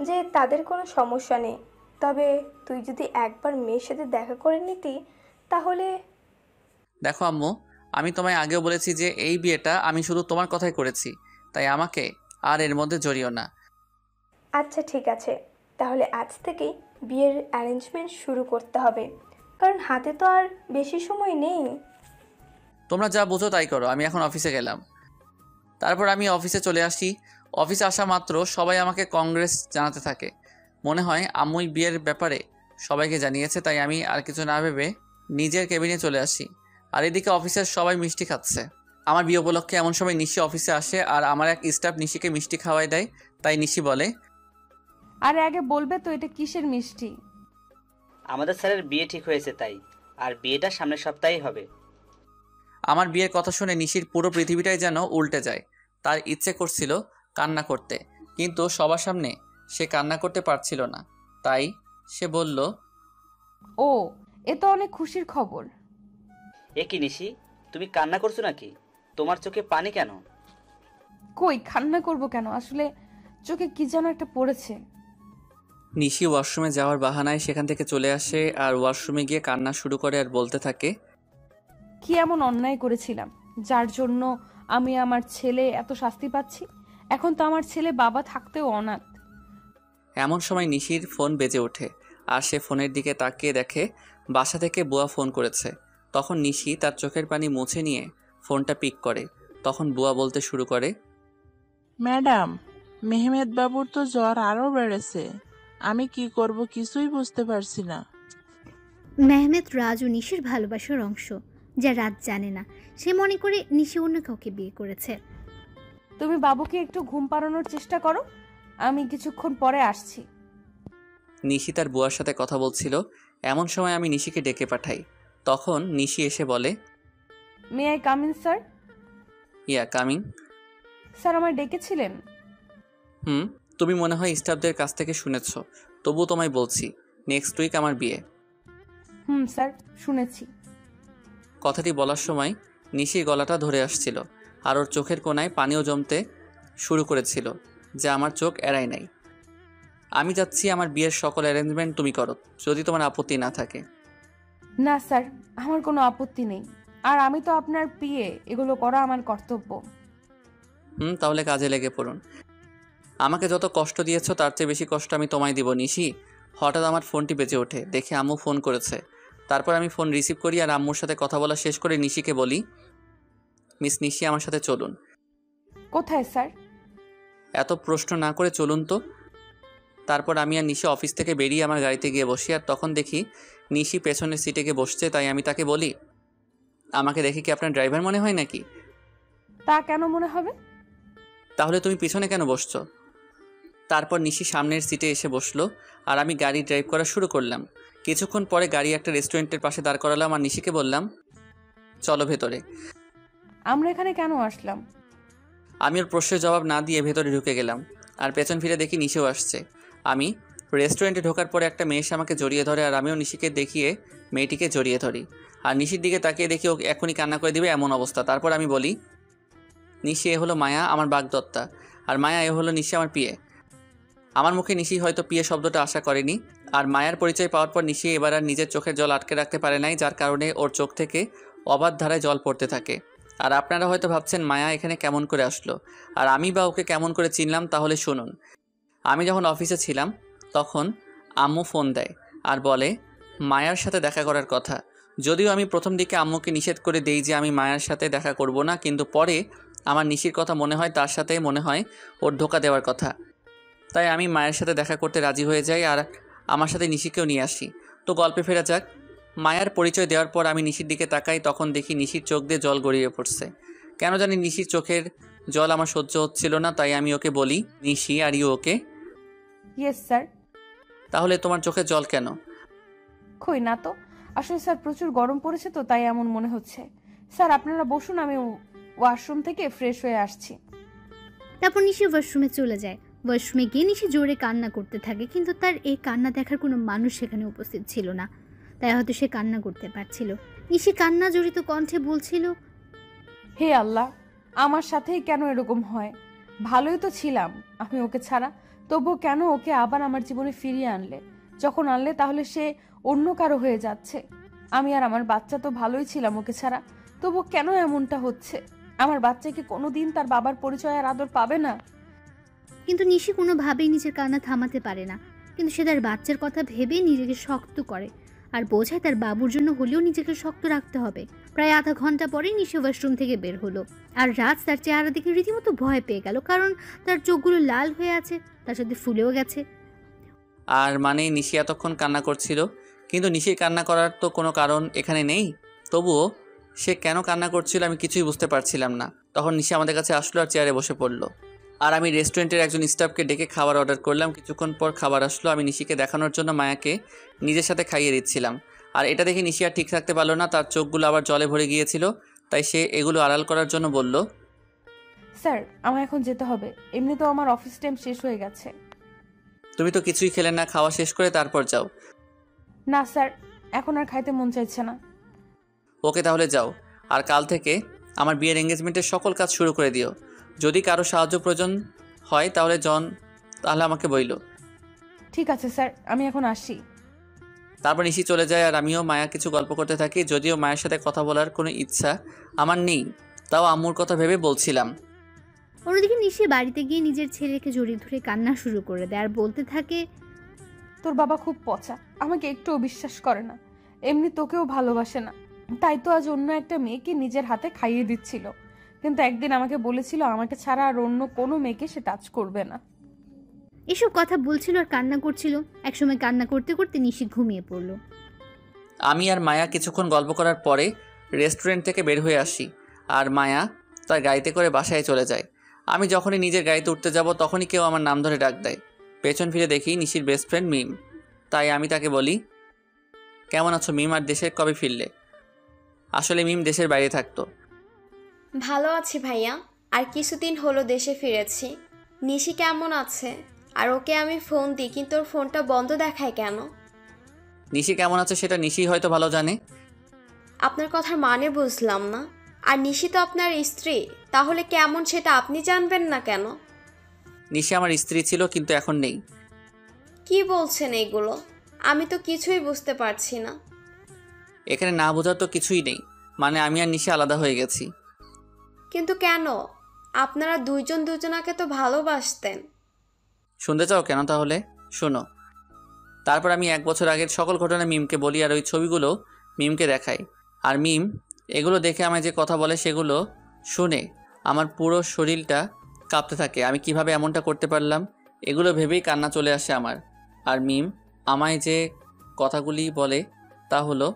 যে তাদের কোনো সমস্যা নেই, তবে তুই যদি একবার মেয়ের সাথে দেখা করে নিতি তাহলে। দেখো আম্মু, আমি তোমায় আগেও বলেছি যে এই বিয়েটা আমি শুধু তোমার কথাই করেছি, তাই আমাকে আর এর মধ্যে জড়িও না। আচ্ছা ঠিক আছে, তাহলে আজ থেকেই বিয়ের অ্যারেঞ্জমেন্ট শুরু করতে হবে, কারণ হাতে তো আর বেশি সময় নেই। তোমরা যা বুঝো তাই করো, আমি এখন অফিসে গেলাম। তারপর আমি অফিসে চলে আসি। অফিসে আসা মাত্র সবাই আমাকে কংগ্রেস জানাতে থাকে। মনে হয় আম্মুই বিয়ের ব্যাপারে সবাইকে জানিয়েছে, তাই আমি আর কিছু না ভেবে নিজের কেবিনে চলে আসি। আর এদিকে অফিসের সবাই মিষ্টি খাচ্ছে। আমার বিয়ে উপলক্ষে এমন সময় নিশি অফিসে আসে আর আমার এক স্টাফ নিশিকে মিষ্টি খাওয়াই দেয়। তাই নিশি বলে, আরে আগে বলবে তো এটা কিসের মিষ্টি? আমাদের স্যারের বিয়ে ঠিক হয়েছে তাই, আর বিয়েটা সামনের সপ্তাহেই হবে। আমার বিয়ের কথা শুনে নিশির পুরো পৃথিবীটাই যেন উল্টে যায়। তার ইচ্ছে করছিল কান্না করতে, কিন্তু সবার সামনে সে কান্না করতে পারছিল না। তাই সে বলল, ও, এ তো অনেক খুশির খবর। এ কি নিশি, তুমি কান্না করছো নাকি? তোমার চোখে পানি কেন? কই, কান্না করব কেন? আসলে চোখে কি যেন একটা পড়েছে। নিশি ওয়াশরুমে যাওয়ার বাহানায় সেখান থেকে চলে আসে আর ওয়াশরুমে গিয়ে কান্না শুরু করে আর বলতে থাকে, কি এমন অন্যায় করেছিলাম যার জন্য আমি আমার ছেলে এত শাস্তি পাচ্ছি? এখন তো আমার ছেলে বাবা থাকতেও অনাথ। এমন সময় নিশির ফোন বেজে ওঠে আর সে ফোনের দিকে তাকিয়ে দেখে বাসা থেকে বুয়া ফোন করেছে। তখন নিশি তার চোখের পানি মুছে নিয়ে ফোনটা পিক করে। তখন বুয়া বলতে শুরু করে, ম্যাডাম, মেহমেদ বাবুর তো জ্বর আরও বেড়েছে। আমি কি করব কিছুই বুঝতে পারছি না। মেহমেদ রাজ ও নিশির ভালোবাসার অংশ, যা রাজ জানে না। সে মনে করে নিশি অন্য কাউকে বিয়ে করেছে। তুমি বাবুকে একটু ঘুম পাড়ানোর চেষ্টা করো, আমি কিছুক্ষণ পরে আসছি। নিশি তার বুয়ার সাথে কথা বলছিল। এমন সময় আমি নিশিকে ডেকে পাঠাই। তখন নিশি এসে বলে, may I come in sir? Yeah coming. Sir আমায় ডেকেছিলেন? তুমি মনে হয় স্টাফদের কাছ থেকে শুনেছ, তবু তোমায় বলছি, নেক্সট উইক আমার বিয়ে। স্যার, শুনেছি। কথাটি বলার সময় নিশির গলাটা ধরে আসছিল আর ওর চোখের কোণায় পানিও জমতে শুরু করেছিল, যা আমার চোখ এড়ায় নাই। আমি চাচ্ছি আমার বিয়ের সকল অ্যারেঞ্জমেন্ট তুমি করো, যদি তোমার আপত্তি না থাকে। না স্যার, আমার কোনো আপত্তি নেই, আর আমি তো আপনার পিএ, এগুলো করা আমার কর্তব্য। তাহলে কাজে লেগে পড়ুন। আমাকে যত কষ্ট দিয়েছ তার চেয়ে বেশি কষ্ট আমি তোমায় দিব নিশি। হঠাৎ আমার ফোনটি বেজে ওঠে, দেখে আম্মু ফোন করেছে। তারপর আমি ফোন রিসিভ করি আর আম্মুর সাথে কথা বলা শেষ করে নিশিকে বলি, মিস নিশি, আমার সাথে চলুন। কোথায় স্যার? এত প্রশ্ন না করে চলুন তো। তারপর আমি আর নিশি অফিস থেকে বেরিয়ে আমার গাড়িতে গিয়ে বসি, আর তখন দেখি নিশি পেছনের সিটে গিয়ে বসছে। তাই আমি তাকে বলি, আমাকে দেখে কি আপনার ড্রাইভার মনে হয় নাকি? তা কেন মনে হবে? তাহলে তুমি পিছনে কেন বসছো? তারপর নিশি সামনের সিটে এসে বসলো আর আমি গাড়ি ড্রাইভ করা শুরু করলাম। কিছুক্ষণ পরে গাড়ি একটা রেস্টুরেন্টের পাশে দাঁড় করালাম আর নিশিকে বললাম, চলো ভেতরে। আমরা এখানে কেন আসলাম? আমি ওর প্রশ্নের জবাব না দিয়ে ভেতরে ঢুকে গেলাম আর পেছন ফিরে দেখি নিশিও আসছে। আমি রেস্টুরেন্টে ঢোকার পরে একটা মেয়ে এসে আমাকে জড়িয়ে ধরে আর আমিও নিশিকে দেখিয়ে মেয়েটিকে জড়িয়ে ধরি। আর নিশির দিকে তাকিয়ে দেখি ও এখনই কান্না করে দিবে এমন অবস্থা। তারপর আমি বলি, নিশি, এ হলো মায়া, আমার বাগদত্তা, আর মায়া এ হলো নিশি, আমার পিয়ে। আমার মুখে নিশি হয়তো পিয়ে শব্দটা আশা করেনি। আর মায়ার পরিচয় পাওয়ার পর নিশি এবার আর নিজের চোখের জল আটকে রাখতে পারে নাই, যার কারণে ওর চোখ থেকে অবাধ ধারায় জল পড়তে থাকে। আর আপনারা হয়তো ভাবছেন মায়া এখানে কেমন করে আসলো, আর আমি বা ওকে কেমন করে চিনলাম, তাহলে শুনুন। আমি যখন অফিসে ছিলাম তখন আম্মু ফোন দেয় আর বলে মায়ার সাথে দেখা করার কথা। যদিও আমি প্রথম দিকে আম্মুকে নিষেধ করে দেই যে আমি মায়ার সাথে দেখা করব না, কিন্তু পরে আমার নিশির কথা মনে হয়, তার সাথে মনে হয় ওর ধোকা দেওয়ার কথা। তাই আমি মায়ের সাথে দেখা করতে রাজি হয়ে যাই আর আমার সাথে নিশিকেও নিয়ে আসি। তো গল্পে ফেরা যাক। মায়ার পরিচয় দেওয়ার পর আমি নিশির দিকে তাকাই, তখন দেখি নিশির চোখ দিয়ে জল গড়িয়ে পড়ছে। কেন জানি নিশির চোখের জল আমার সহ্য হচ্ছিল না, তাই আমি ওকে বলি, Nishi are you okay? Yes sir. তাহলে তোমার চোখে জল কেন? কই না তো, আসলে স্যার প্রচুর গরম পড়েছে তো তাই এমন মনে হচ্ছে। স্যার আপনারা বসুন, আমি ওয়াশরুম থেকে ফ্রেশ হয়ে আসছি। তারপর নিশি ওয়াশরুমে চলে যায়। ওয়াশরুমে গিয়ে নিশি জোরে কান্না করতে থাকে, কিন্তু তার এই কান্না দেখার কোনো মানুষ সেখানে উপস্থিত ছিল না, তাই হয়তো সে কান্না করতে পারছিল। নিশি কান্না জড়িত কণ্ঠে বলছিল, হে আল্লাহ, আমার সাথেই কেন এরকম হয়? ভালোই তো ছিলাম আমি ওকে ছাড়া, তবুও কেন ওকে আবার আমার জীবনে ফিরিয়ে আনলে? যখন আনলে তাহলে সে অন্য কারো হয়ে যাচ্ছে। আমি আর আমার বাচ্চা তো ভালোই ছিলাম ওকে ছাড়া, তবু কেন এমনটা হচ্ছে? আমার বাচ্চা কি কোনোদিন তার বাবার পরিচয় আর আদর পাবে না? কিন্তু নিশি কোনোভাবেই নিজের কান্না থামাতে পারে না। কিন্তু সে তার বাচ্চার কথা ভেবে নিজেকে শক্ত করে আর বোঝায় তার বাবুর জন্য হলেও নিজেকে শক্ত রাখতে হবে। প্রায় আধা ঘন্টা পরে নিশি ওয়াশরুম থেকে বের হলো, আর রাজ তার চেহারা দেখে রীতিমতো ভয় পেয়ে গেল, কারণ তার চোখগুলো লাল হয়ে আছে, তার সাথে ফুলেও গেছে। আর মানে নিশি এতক্ষণ কান্না করছিল, কিন্তু নিশির কান্না করার তো কোনো কারণ এখানে নেই, তবুও সে কেন কান্না করছিল আমি কিছুই বুঝতে পারছিলাম না। তখন নিশি আমাদের কাছে আসলো আর চেয়ারে বসে পড়লো, আর আমি রেস্টুরেন্টের একজন স্টাফকে ডেকে খাবার অর্ডার করলাম। কিছুক্ষণ পর খাবার আসলো। আমি নিশিকে দেখানোর জন্য মায়াকে নিজের সাথে খাইয়ে দিচ্ছিলাম, আর এটা দেখে নিশি আর ঠিক থাকতে পারলো না, তার চোখগুলো আবার জলে ভরে গিয়েছিল, তাই সে এগুলো আড়াল করার জন্য বলল, স্যার আমার এখন যেতে হবে, এমনিতেও আমার অফিস টাইম শেষ হয়ে গেছে। তুমি তো কিছুই খেলে না, খাওয়া শেষ করে তারপর যাও। না স্যার, এখন আর খাইতে মন চাইছে না। ওকে তাহলে যাও, আর কাল থেকে আমার বিয়ের এঙ্গেজমেন্টের সকল কাজ শুরু করে দিও। যদি কারো সাহায্য প্রয়োজন হয় তাহলে আমাকে বইলো। ঠিক আছে স্যার, আমি এখন আসি। তারপর নিশি চলে যায় আর আমিও মায়া কিছু গল্প করতে থাকি। যদিও মায়ের সাথে কথা বলার কোনো ইচ্ছা আমার নেই, তাও আম্মুর কথা ভেবে বলছিলাম। অন্যদিকে নিশি বাড়িতে গিয়ে নিজের ছেলেকে জড়িয়ে ধরে কান্না শুরু করে দেয় আর বলতে থাকে, তোর বাবা খুব পচা, আমাকে একটুও বিশ্বাস করে না, এমনি তোকেও ভালোবাসে না, তাই তো আজ অন্য একটা মেয়েকে নিজের হাতে খাইয়ে দিচ্ছিল, কিন্তু একদিন আমাকে বলেছিল আমাকে ছাড়া আর অন্য কোনো মেয়েকে সে টাচ করবে না। এসব কথা বলছিল আর কান্না করছিল। একসময় কান্না করতে করতে নিশি ঘুমিয়ে পড়ল। আমি আর মায়া কিছুক্ষণ গল্প করার পরে রেস্টুরেন্ট থেকে বের হয়ে আসি, আর মায়া তার গাড়িতে করে বাসায় চলে যায়। আমি যখনই নিজের গাড়িতে উঠতে যাব তখনই কেউ আমার নাম ধরে ডাক দেয়। পেছন ফিরে দেখি নিশির বেস্ট ফ্রেন্ড মিম, তাই আমি তাকে বলি, কেমন আছো মিম, আর দেশে কবে ফিরলে? আসলে মিম দেশের বাইরে থাকতো। ভালো আছি ভাইয়া, আর কিছুদিন হলো দেশে ফিরেছি। নিশি কেমন আছে? আর ওকে আমি ফোন দিই কিন্তু ওর ফোনটা বন্ধ দেখায় কেন? নিশি কেমন আছে সেটা নিশি হয়তো ভালো জানে। আপনার কথার মানে বুঝলাম না। আর নিশি তো আপনার স্ত্রী, তাহলে কেমন সেটা আপনি জানবেন না কেন? নিশি আমার স্ত্রী ছিল, কিন্তু এখন নেই। কি বলছেন এগুলো? আমি তো কিছুই বুঝতে পারছি না। এখানে না বোঝার তো কিছুই নেই, মানে আমি আর নিশি আলাদা হয়ে গেছি। কিন্তু কেন? আপনারা দুইজন দুজনাকে তো ভালোবাসতেন। শুনতে চাও কেন? তাহলে শোনো। তারপর আমি 1 বছর আগের সকল ঘটনা মিমকে বলি, আর ওই ছবিগুলো মিমকে দেখাই। আর মিম এগুলো দেখে আমায় যে কথা বলে সেগুলো শুনে আমার পুরো শরীরটা কাঁপতে থাকে। আমি কিভাবে এমনটা করতে পারলাম এগুলো ভেবেই কান্না চলে আসে আমার। আর মিম আমায় যে কথাগুলি বলে তা হলো,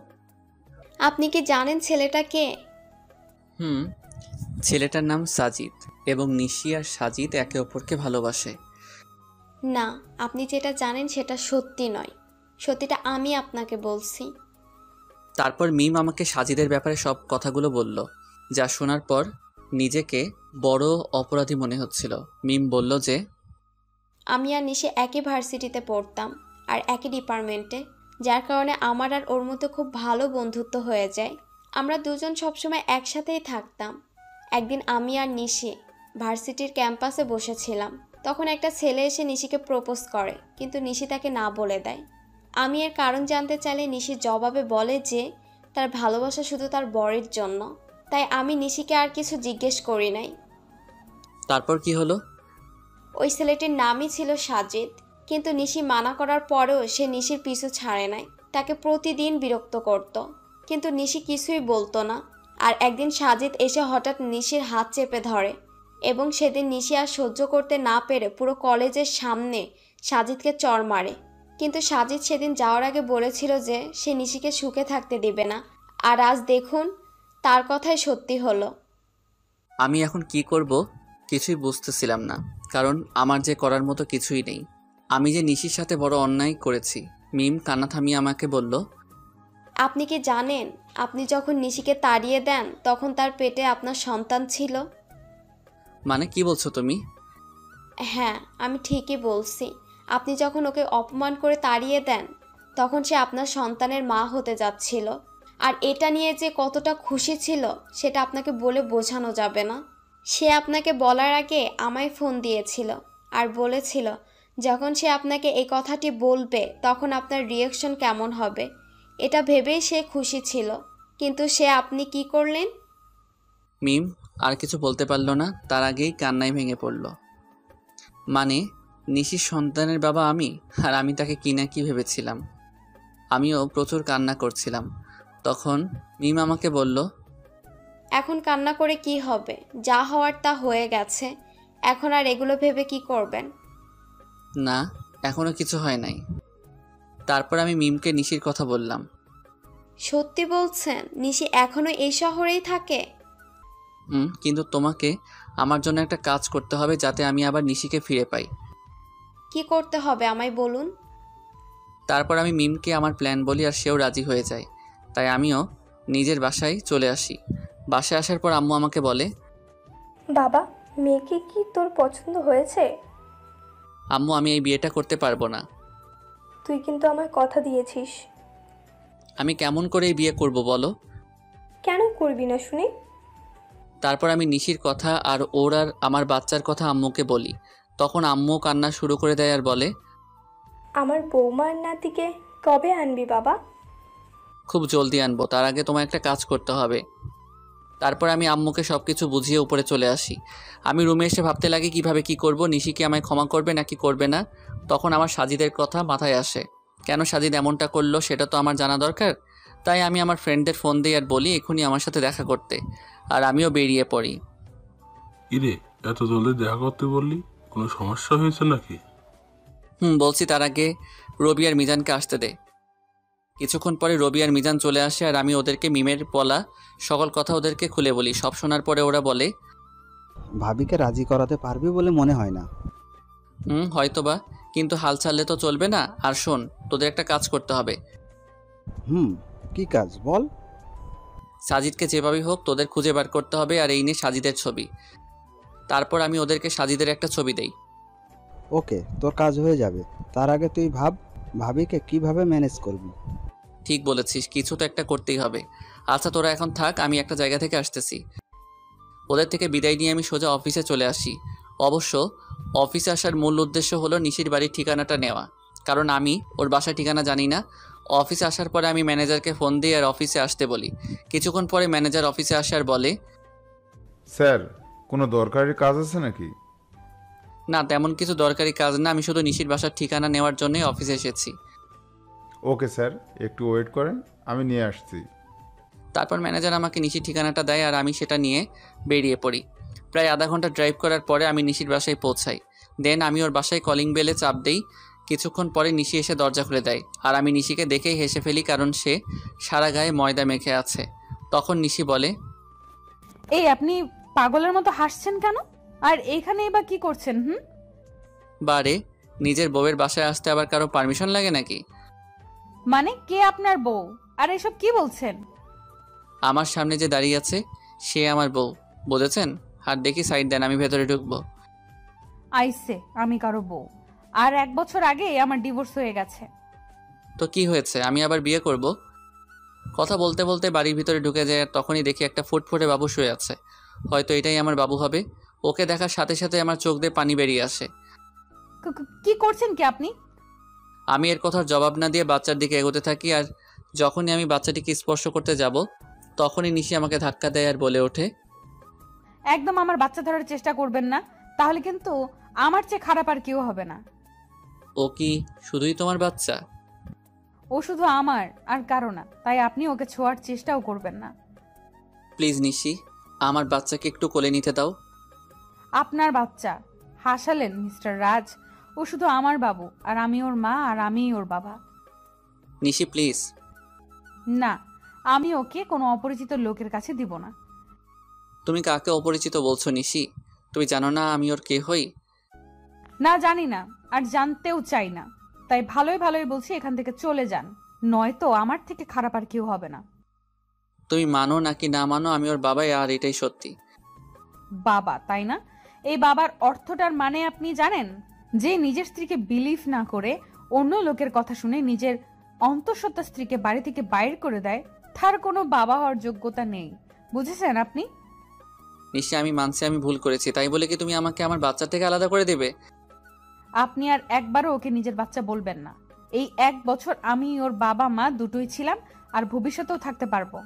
আপনি কি জানেন ছেলেটা কে? ছেলেটার নাম সাজিদ, এবং নিশি আর সাজিদ একে অপরকে ভালোবাসে। না, আপনি যেটা জানেন সেটা সত্যি নয়, সত্যিটা আমি আপনাকে বলছি। তারপর মিম আমাকে সাজিদের ব্যাপারে সব কথাগুলো বলল, যা শোনার পর নিজেকে বড় অপরাধী মনে হচ্ছিল। মিম বলল যে আমি আর নিশি একই ভার্সিটিতে পড়তাম আর একই ডিপার্টমেন্টে, যার কারণে আমার আর ওর মধ্যে খুব ভালো বন্ধুত্ব হয়ে যায়। আমরা দুজন সবসময় একসাথেই থাকতাম। একদিন আমি আর নিশি ভার্সিটির ক্যাম্পাসে বসেছিলাম, তখন একটা ছেলে এসে নিশিকে প্রপোজ করে, কিন্তু নিশি তাকে না বলে দেয়। আমি এর কারণ জানতে চাইলে নিশি জবাবে বলে যে তার ভালোবাসা শুধু তার বরের জন্য। তাই আমি নিশিকে আর কিছু জিজ্ঞেস করি নাই। তারপর কি হলো? ওই ছেলেটির নামই ছিল সাজিদ, কিন্তু নিশি মানা করার পরেও সে নিশির পিছু ছাড়ে নাই, তাকে প্রতিদিন বিরক্ত করত। কিন্তু নিশি কিছুই বলতো না। আর একদিন সাজিদ এসে হঠাৎ নিশির হাত চেপে ধরে এবং সেদিন নিশি আর সহ্য করতে না পেরে পুরো কলেজের সামনে সাজিদকে চড় মারে। কিন্তু সাজিদ সেদিন যাওয়ার আগে বলেছিল যে সে নিশিকে সুখে থাকতে দিবে না, আর আজ দেখুন তার কথাই সত্যি হলো। আমি এখন কি করব কিছুই বুঝতেছিলাম না, কারণ আমার যে করার মতো কিছুই নেই। আমি যে নিশির সাথে বড় অন্যায় করেছি। মিম কান্না থামিয়ে আমাকে বলল, আপনি কি জানেন আপনি যখন নিশিকে তাড়িয়ে দেন তখন তার পেটে আপনার সন্তান ছিল? মানে কি বলছো তুমি? হ্যাঁ, আমি ঠিকই বলছি। আপনি যখন ওকে অপমান করে তাড়িয়ে দেন তখন সে আপনার সন্তানের মা হতে যাচ্ছিল। আর এটা নিয়ে যে কতটা খুশি ছিল সেটা আপনাকে বলে বোঝানো যাবে না। সে আপনাকে বলার আগে আমায় ফোন দিয়েছিল আর বলেছিল যখন সে আপনাকে এই কথাটি বলবে তখন আপনার রিয়াকশন কেমন হবে, এটা ভেবেই সে খুশি ছিল। কিন্তু আপনি কি করলেন? মিম আর কিছু বলতে পারল না, তার আগেই কান্নায় ভেঙে পড়ল। মানে নিশির সন্তানের বাবা আমি, আর আমি তাকে কি না কি ভেবেছিলাম। আমিও প্রচুর কান্না করছিলাম। তখন মিম আমাকে বলল, এখন কান্না করে কি হবে? যা হওয়ার তা হয়ে গেছে। এখন আর এগুলো ভেবে কি করবেন? না, এখনো কিছু হয় নাই। তারপর আমি মিমকে নিশির কথা বললাম। সত্যি বলছেন? নিশি এখনো এই শহরেই থাকে? কিন্তু তোমাকে আমার জন্য একটা কাজ করতে হবে যাতে আমি আবার নিশিকে ফিরে পাই। কি করতে হবে আমায় বলুন। তারপর আমি মিমকে আমার প্ল্যান বলি আর সেও রাজি হয়ে যায়। তাই আমিও নিজের বাসায় চলে আসি। বাসায় আসার পর আম্মু আমাকে বলে, বাবা, মেয়েকে কি তোর পছন্দ হয়েছে? আম্মু আমি এই বিয়েটা করতে পারবো না। তুই কিন্তু আমায় কথা দিয়েছিস। আমি কেমন করে এই বিয়ে করব বলো? কেন করবি না শুনি? তারপর আমি নিশির কথা আর ওর আর আমার বাচ্চার কথা আম্মুকে বলি। তখন আম্মু কান্না শুরু করে দেয় আর বলে, আমার বৌমার নাতিকে কবে আনবি বাবা? খুব জলদি আনবো, তার আগে তোমার একটা কাজ করতে হবে। তারপর আমি আম্মুকে সব কিছু বুঝিয়ে উপরে চলে আসি। আমি রুমে এসে ভাবতে লাগি কিভাবে কি করব, নিশি কি আমায় ক্ষমা করবে নাকি করবে না। তখন আমার সাজিদের কথা মাথায় আসে। কেন সাজিদ এমনটা করলো সেটা তো আমার জানা দরকার। তাই আমি আমার ফ্রেন্ডদের ফোন দিই আর বলি এখনই আমার সাথে দেখা করতে, আর আমিও বেরিয়ে পড়ি। ইরে, এত জলদি দেখা করতে বললি? কোনো সমস্যা হয়েছে নাকি? বলছি, তার আগে রবি আর মিজানকে আসতে দে। কিছুক্ষণ পরে রবি আর মিজান চলে আসে আর আমি ওদেরকে মিমের বলা সকল কথা ওদেরকে খুলে বলি। সব শোনার পরে ওরা বলে, ভাবিকে রাজি করাতে পারবি বলে মনে হয় না। হয়তোবা, কিন্তু হাল ছাড়লে তো চলবে না। আর শোন, তোদের একটা কাজ করতে হবে। কি কাজ বল? সাজিদকে যেভাবেই হোক তোদের খুঁজে বার করতে হবে, আর এই নিয়ে সাজিদের ছবি। তারপর আমি ওদেরকে সাজিদের একটা ছবি দেই। ওকে, তোর কাজ হয়ে যাবে। তার আগে তুই ভাবিকে কিভাবে ম্যানেজ করবি। ঠিক বলেছিস, কিছু তো একটা করতেই হবে। আচ্ছা তোরা এখন থাক, আমি একটা জায়গা থেকে আসতেছি। ওদের থেকে বিদায় নিয়ে আমি সোজা অফিসে চলে আসি। অবশ্য অফিসে আসার মূল উদ্দেশ্য হলো নিশির বাড়ির ঠিকানাটা নেওয়া, কারণ আমি ওর বাসার ঠিকানা জানি না। অফিসে আসার পরে আমি ম্যানেজারকে ফোন দিই আর অফিসে আসতে বলি। কিছুক্ষণ পরে ম্যানেজার অফিসে আসে আর বলে, স্যার, কোনো দরকারি কাজ আছে নাকি? না, তেমন কিছু দরকারি কাজ না, আমি শুধু নিশির বাসার ঠিকানা নেওয়ার জন্যই অফিসে এসেছি। ওকে স্যার, একটু ওয়েট করেন, আমি নিয়ে আসছি। তারপর ম্যানেজার আমাকে নিশির ঠিকানাটা দেয় আর আমি সেটা নিয়ে বেরিয়ে পড়ি। প্রায় আধা ঘন্টা ড্রাইভ করার পরে আমি নিশির বাসায় পৌঁছাই। দেন আমি ওর বাসায় কলিং বেলে চাপ দেই। কিছুক্ষণ পরে নিশি এসে দরজা খুলে দেয় আর আমি নিশিকে দেখেই হেসে ফেলি, কারণ সে সারা গায়ে ময়দা মেখে আছে। তখন নিশি বলে, এই আপনি পাগলের মতো হাসছেন কেন? আর এইখানেই বা কি করছেন? বারে, নিজের বউয়ের বাসায় আসতে আবার কারো পারমিশন লাগে নাকি? মানে কে আপনার বউ? আর এসব কি বলছেন? আমার সামনে যে দাঁড়িয়ে আছে সে আমার বউ, বুঝেছেন? আর দেখি সাইড দেন, আমি ভেতরে ঢুকবো। আইসে আমি কারো বউ? আর 1 বছর আগে আমার ডিভোর্স হয়ে গেছে। তো কি হয়েছে, আমি আবার বিয়ে করব? কথা বলতে বলতে বাড়ির ভিতরে ঢুকে যায় আর তখনই দেখি একটা ফুটফুটে বাবু শুয়ে আছে। হয়তো এটাই আমার বাবু হবে। ওকে দেখার সাথে সাথে আমার চোখ দিয়ে পানি বেরিয়ে আসে। কি করছেন কি আপনি? আমি এর কথার জবাব না দিয়ে বাচ্চার দিকে এগোতে থাকি, আর যখনই আমি বাচ্চাটিকে স্পর্শ করতে যাব তখনই নিশি আমাকে ধাক্কা দেয় আর বলে ওঠে, একদম আমার বাচ্চা ধরার চেষ্টা করবেন না, তাহলে কিন্তু আমার চেয়ে খারাপ আর কেউ হবে না। ও কি শুধুই তোমার বাচ্চা? ও শুধু আমার আর কারো না, তাই আপনি ওকে ছোঁয়ার চেষ্টাও করবেন না। প্লিজ নিশি, আমার বাচ্চাকে একটু কোলে নিতে দাও। আপনার বাচ্চা? হাসালেন মিস্টার রাজ। ও শুধু আমার বাবু, আর আমি ওর মা, আর আমিই ওর বাবা। নিশি প্লিজ। না, আমি ওকে কোনো অপরিচিত লোকের কাছে দিব না। তুমি কাকে অপরিচিত বলছো নিশি? তুমি জানো না আমি ওর কে হই? না, জানি না, আর জানতেও চাই না। তাই ভালোই ভালোই বলছি, এখান থেকে চলে যান, নয়তো আমার থেকে খারাপ আর কেউ হবে না। তুমি মানো নাকি না মানো, আমি ওর বাবাই, আর এটাই সত্যি। বাবা, তাই না? এই বাবার অর্থটার মানে আপনি জানেন? যে নিজের স্ত্রীকে বিলিভ না করে অন্য লোকের কথা শুনে নিজের অন্তঃসত্ত্বা স্ত্রীকে বাড়ি থেকে বাইর করে দেয়, তার কোনো বাবা হওয়ার যোগ্যতা নেই। বুঝেছেন আপনি? নিশ্চয় আমি মানছি আমি ভুল করেছি, তাই বলে কি তুমি আমাকে আমার বাচ্চা থেকে আলাদা করে দেবে? আপনি আর একবারও ওকে নিজের বাচ্চা বলবেন না। এই 1 বছর আমি ওর বাবা মা দুটোই ছিলাম, আর ভবিষ্যতেও থাকতে পারবো।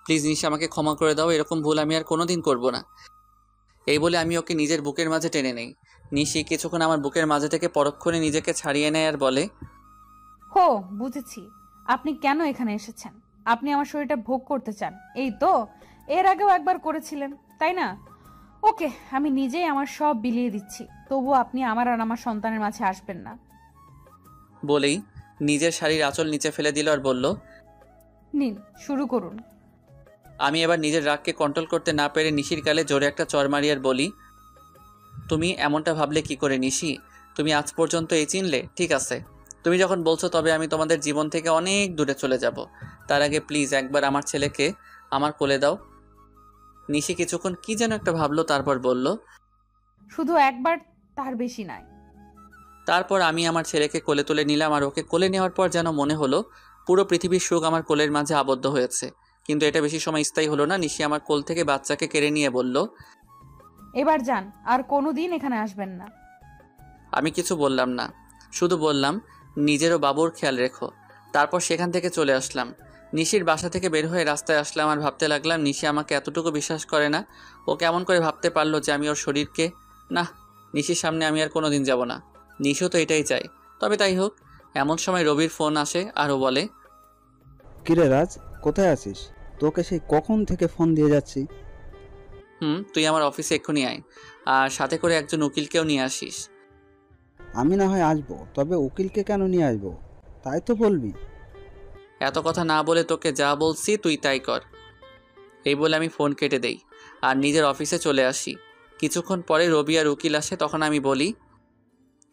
প্লিজ নিশি, আমাকে ক্ষমা করে দাও, এরকম ভুল আমি আর কোনোদিন করব না। এই বলে আমি ওকে নিজের বুকের মাঝে টেনে নেই। নিশি কিছুক্ষণ আমার বুকের মাঝে থেকে পরক্ষণে নিজেকে ছাড়িয়ে নেয় আর বলে, হো, বুঝেছি আপনি কেন এখানে এসেছেন। আপনি আমার শরীরটা ভোগ করতে চান, এই তো? এর আগেও একবার করেছিলেন, তাই না? ওকে, আমি নিজেই আমার সব বিলিয়ে দিচ্ছি, তবুও আপনি আমার আর আমার সন্তানের মাঝে আসবেন না। বলেই নিজের শাড়ির আঁচল নিচে ফেলে দিল আর বলল, নিন, শুরু করুন। আমি এবার নিজের রাগকে কন্ট্রোল করতে না পেরে নিশির গালে জোরে একটা চড় মারি আর বলি, তুমি এমনটা ভাবলে কি করে নিশি? তুমি আজ পর্যন্ত এই চিনলে? ঠিক আছে, তুমি যখন বলছো তবে আমি তোমাদের জীবন থেকে অনেক দূরে চলে যাব। তার আগে প্লিজ একবার আমার ছেলেকে আমার কোলে দাও। নিশি কিছুক্ষণ কি যেন একটা ভাবলো, তারপর বলল, শুধু একবার, তার বেশি নয়। তারপর আমি আমার ছেলেকে কোলে তুলে নিলাম, আর ওকে কোলে নেওয়ার পর যেন মনে হলো পুরো পৃথিবীর সুখ আমার কোলের মাঝে আবদ্ধ হয়েছে। কিন্তু এটা বেশি সময় স্থায়ী হলো না। নিশি আমার কোল থেকে বাচ্চাকে কেড়ে নিয়ে বলল, এবার যান, আর কোনোদিন এখানে আসবেন না। আমি কিছু বললাম না, শুধু বললাম নিজেরও বাবুর খেয়াল রেখো। তারপর সেখান থেকে চলে আসলাম। নিশির বাসা থেকে বের হয়ে রাস্তায় আসলাম আর ভাবতে লাগলাম, নিশি আমাকে এতটুকু বিশ্বাস করে না। ও কেমন করে ভাবতে পারলো যে আমি ওর শরীরকে, না, নিশির সামনে আমি আর কোনোদিন যাব না। নিশিও তো এটাই চাই। তবে তাই হোক। এমন সময় রবির ফোন আসে আর ও বলে, কিরে রাজ, কোথায় আছিস? তোকে সেই কখন থেকে ফোন দিয়ে যাচ্ছি। তুই আমার অফিসে এক্ষুনি আয়, আর সাথে করে একজন উকিলকেও নিয়ে আসিস। আমি না হয় আসবো, তবে উকিলকে কেন নিয়ে আসবো তাই তো বলবি। এত কথা না বলে তোকে যা বলছি তুই তাই কর। এই বলে আমি ফোন কেটে দেই আর নিজের অফিসে চলে আসি। কিছুক্ষণ পরে রবি আর উকিল আসে, তখন আমি বলি,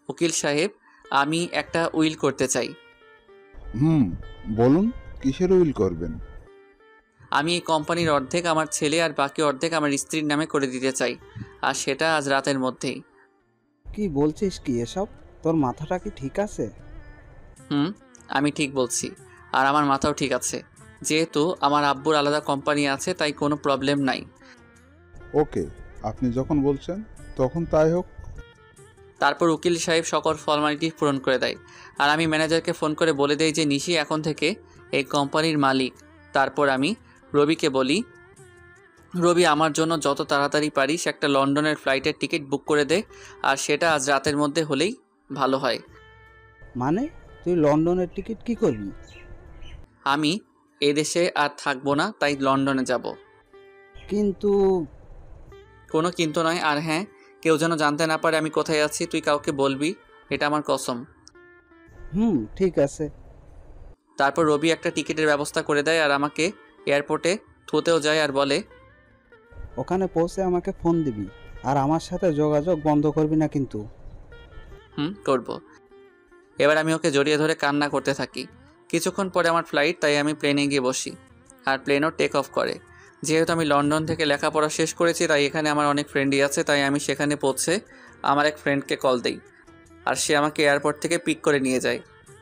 উকিল সাহেব, আমি একটা উইল করতে চাই। বলুন, কিসের উইল করবেন? আমি এই কোম্পানির অর্ধেক আমার ছেলে আর বাকি অর্ধেক আমার স্ত্রীর নামে করে দিতে চাই, আর সেটা আজ রাতের মধ্যেই। কি বলছিস কি এসব? তোর মাথাটা কি ঠিক আছে? আমি ঠিক বলছি, আর আমার মাথাও ঠিক আছে। যেহেতু আমার আব্বুর আলাদা কোম্পানি আছে, তাই কোনো প্রবলেম নাই। ওকে, আপনি যখন বলছেন তখন তাই হোক। তারপর উকিল সাহেব সকল ফর্মালিটি পূরণ করে দেয়, আর আমি ম্যানেজারকে ফোন করে বলে দেই যে নিশি এখন থেকে এই কোম্পানির মালিক। তারপর আমি রবিকে বলি, রবি আমার জন্য যত তাড়াতাড়ি পারিস একটা লন্ডনের ফ্লাইটের টিকিট বুক করে দে, আর সেটা আজ রাতের মধ্যে হলেই ভালো হয়। মানে তুই লন্ডনের টিকিট কি করবি? আমি এদেশে আর থাকবো না, তাই লন্ডনে যাব। কিন্তু কোনো কিন্তু নয়, আর হ্যাঁ, কেউ যেন জানতে না পারে আমি কোথায় আছি। তুই কাউকে বলবি, এটা আমার কসম। ঠিক আছে। তারপর রবি একটা টিকিটের ব্যবস্থা করে দেয় আর আমাকে এয়ারপোর্টে থুতেও যায় আর বলে, ওখানে পৌঁছে আমাকে ফোন দিবি, আর আমার সাথে যোগাযোগ বন্ধ করবি না কিন্তু। করব। এবার আমি ওকে জড়িয়ে ধরে কান্না করতে থাকি। কিছুক্ষণ পরে আমার ফ্লাইট, তাই আমি প্লেনে গিয়ে বসি, আর প্লেনও টেক অফ করে। যেহেতু আমি লন্ডন থেকে লেখাপড়া শেষ করেছি, তাই এখানে আমার অনেক ফ্রেন্ডই আছে, তাই আমি সেখানে পৌঁছে আমার এক ফ্রেন্ডকে কল দিই, আর সে আমাকে এয়ারপোর্ট থেকে পিক করে নিয়ে যায়।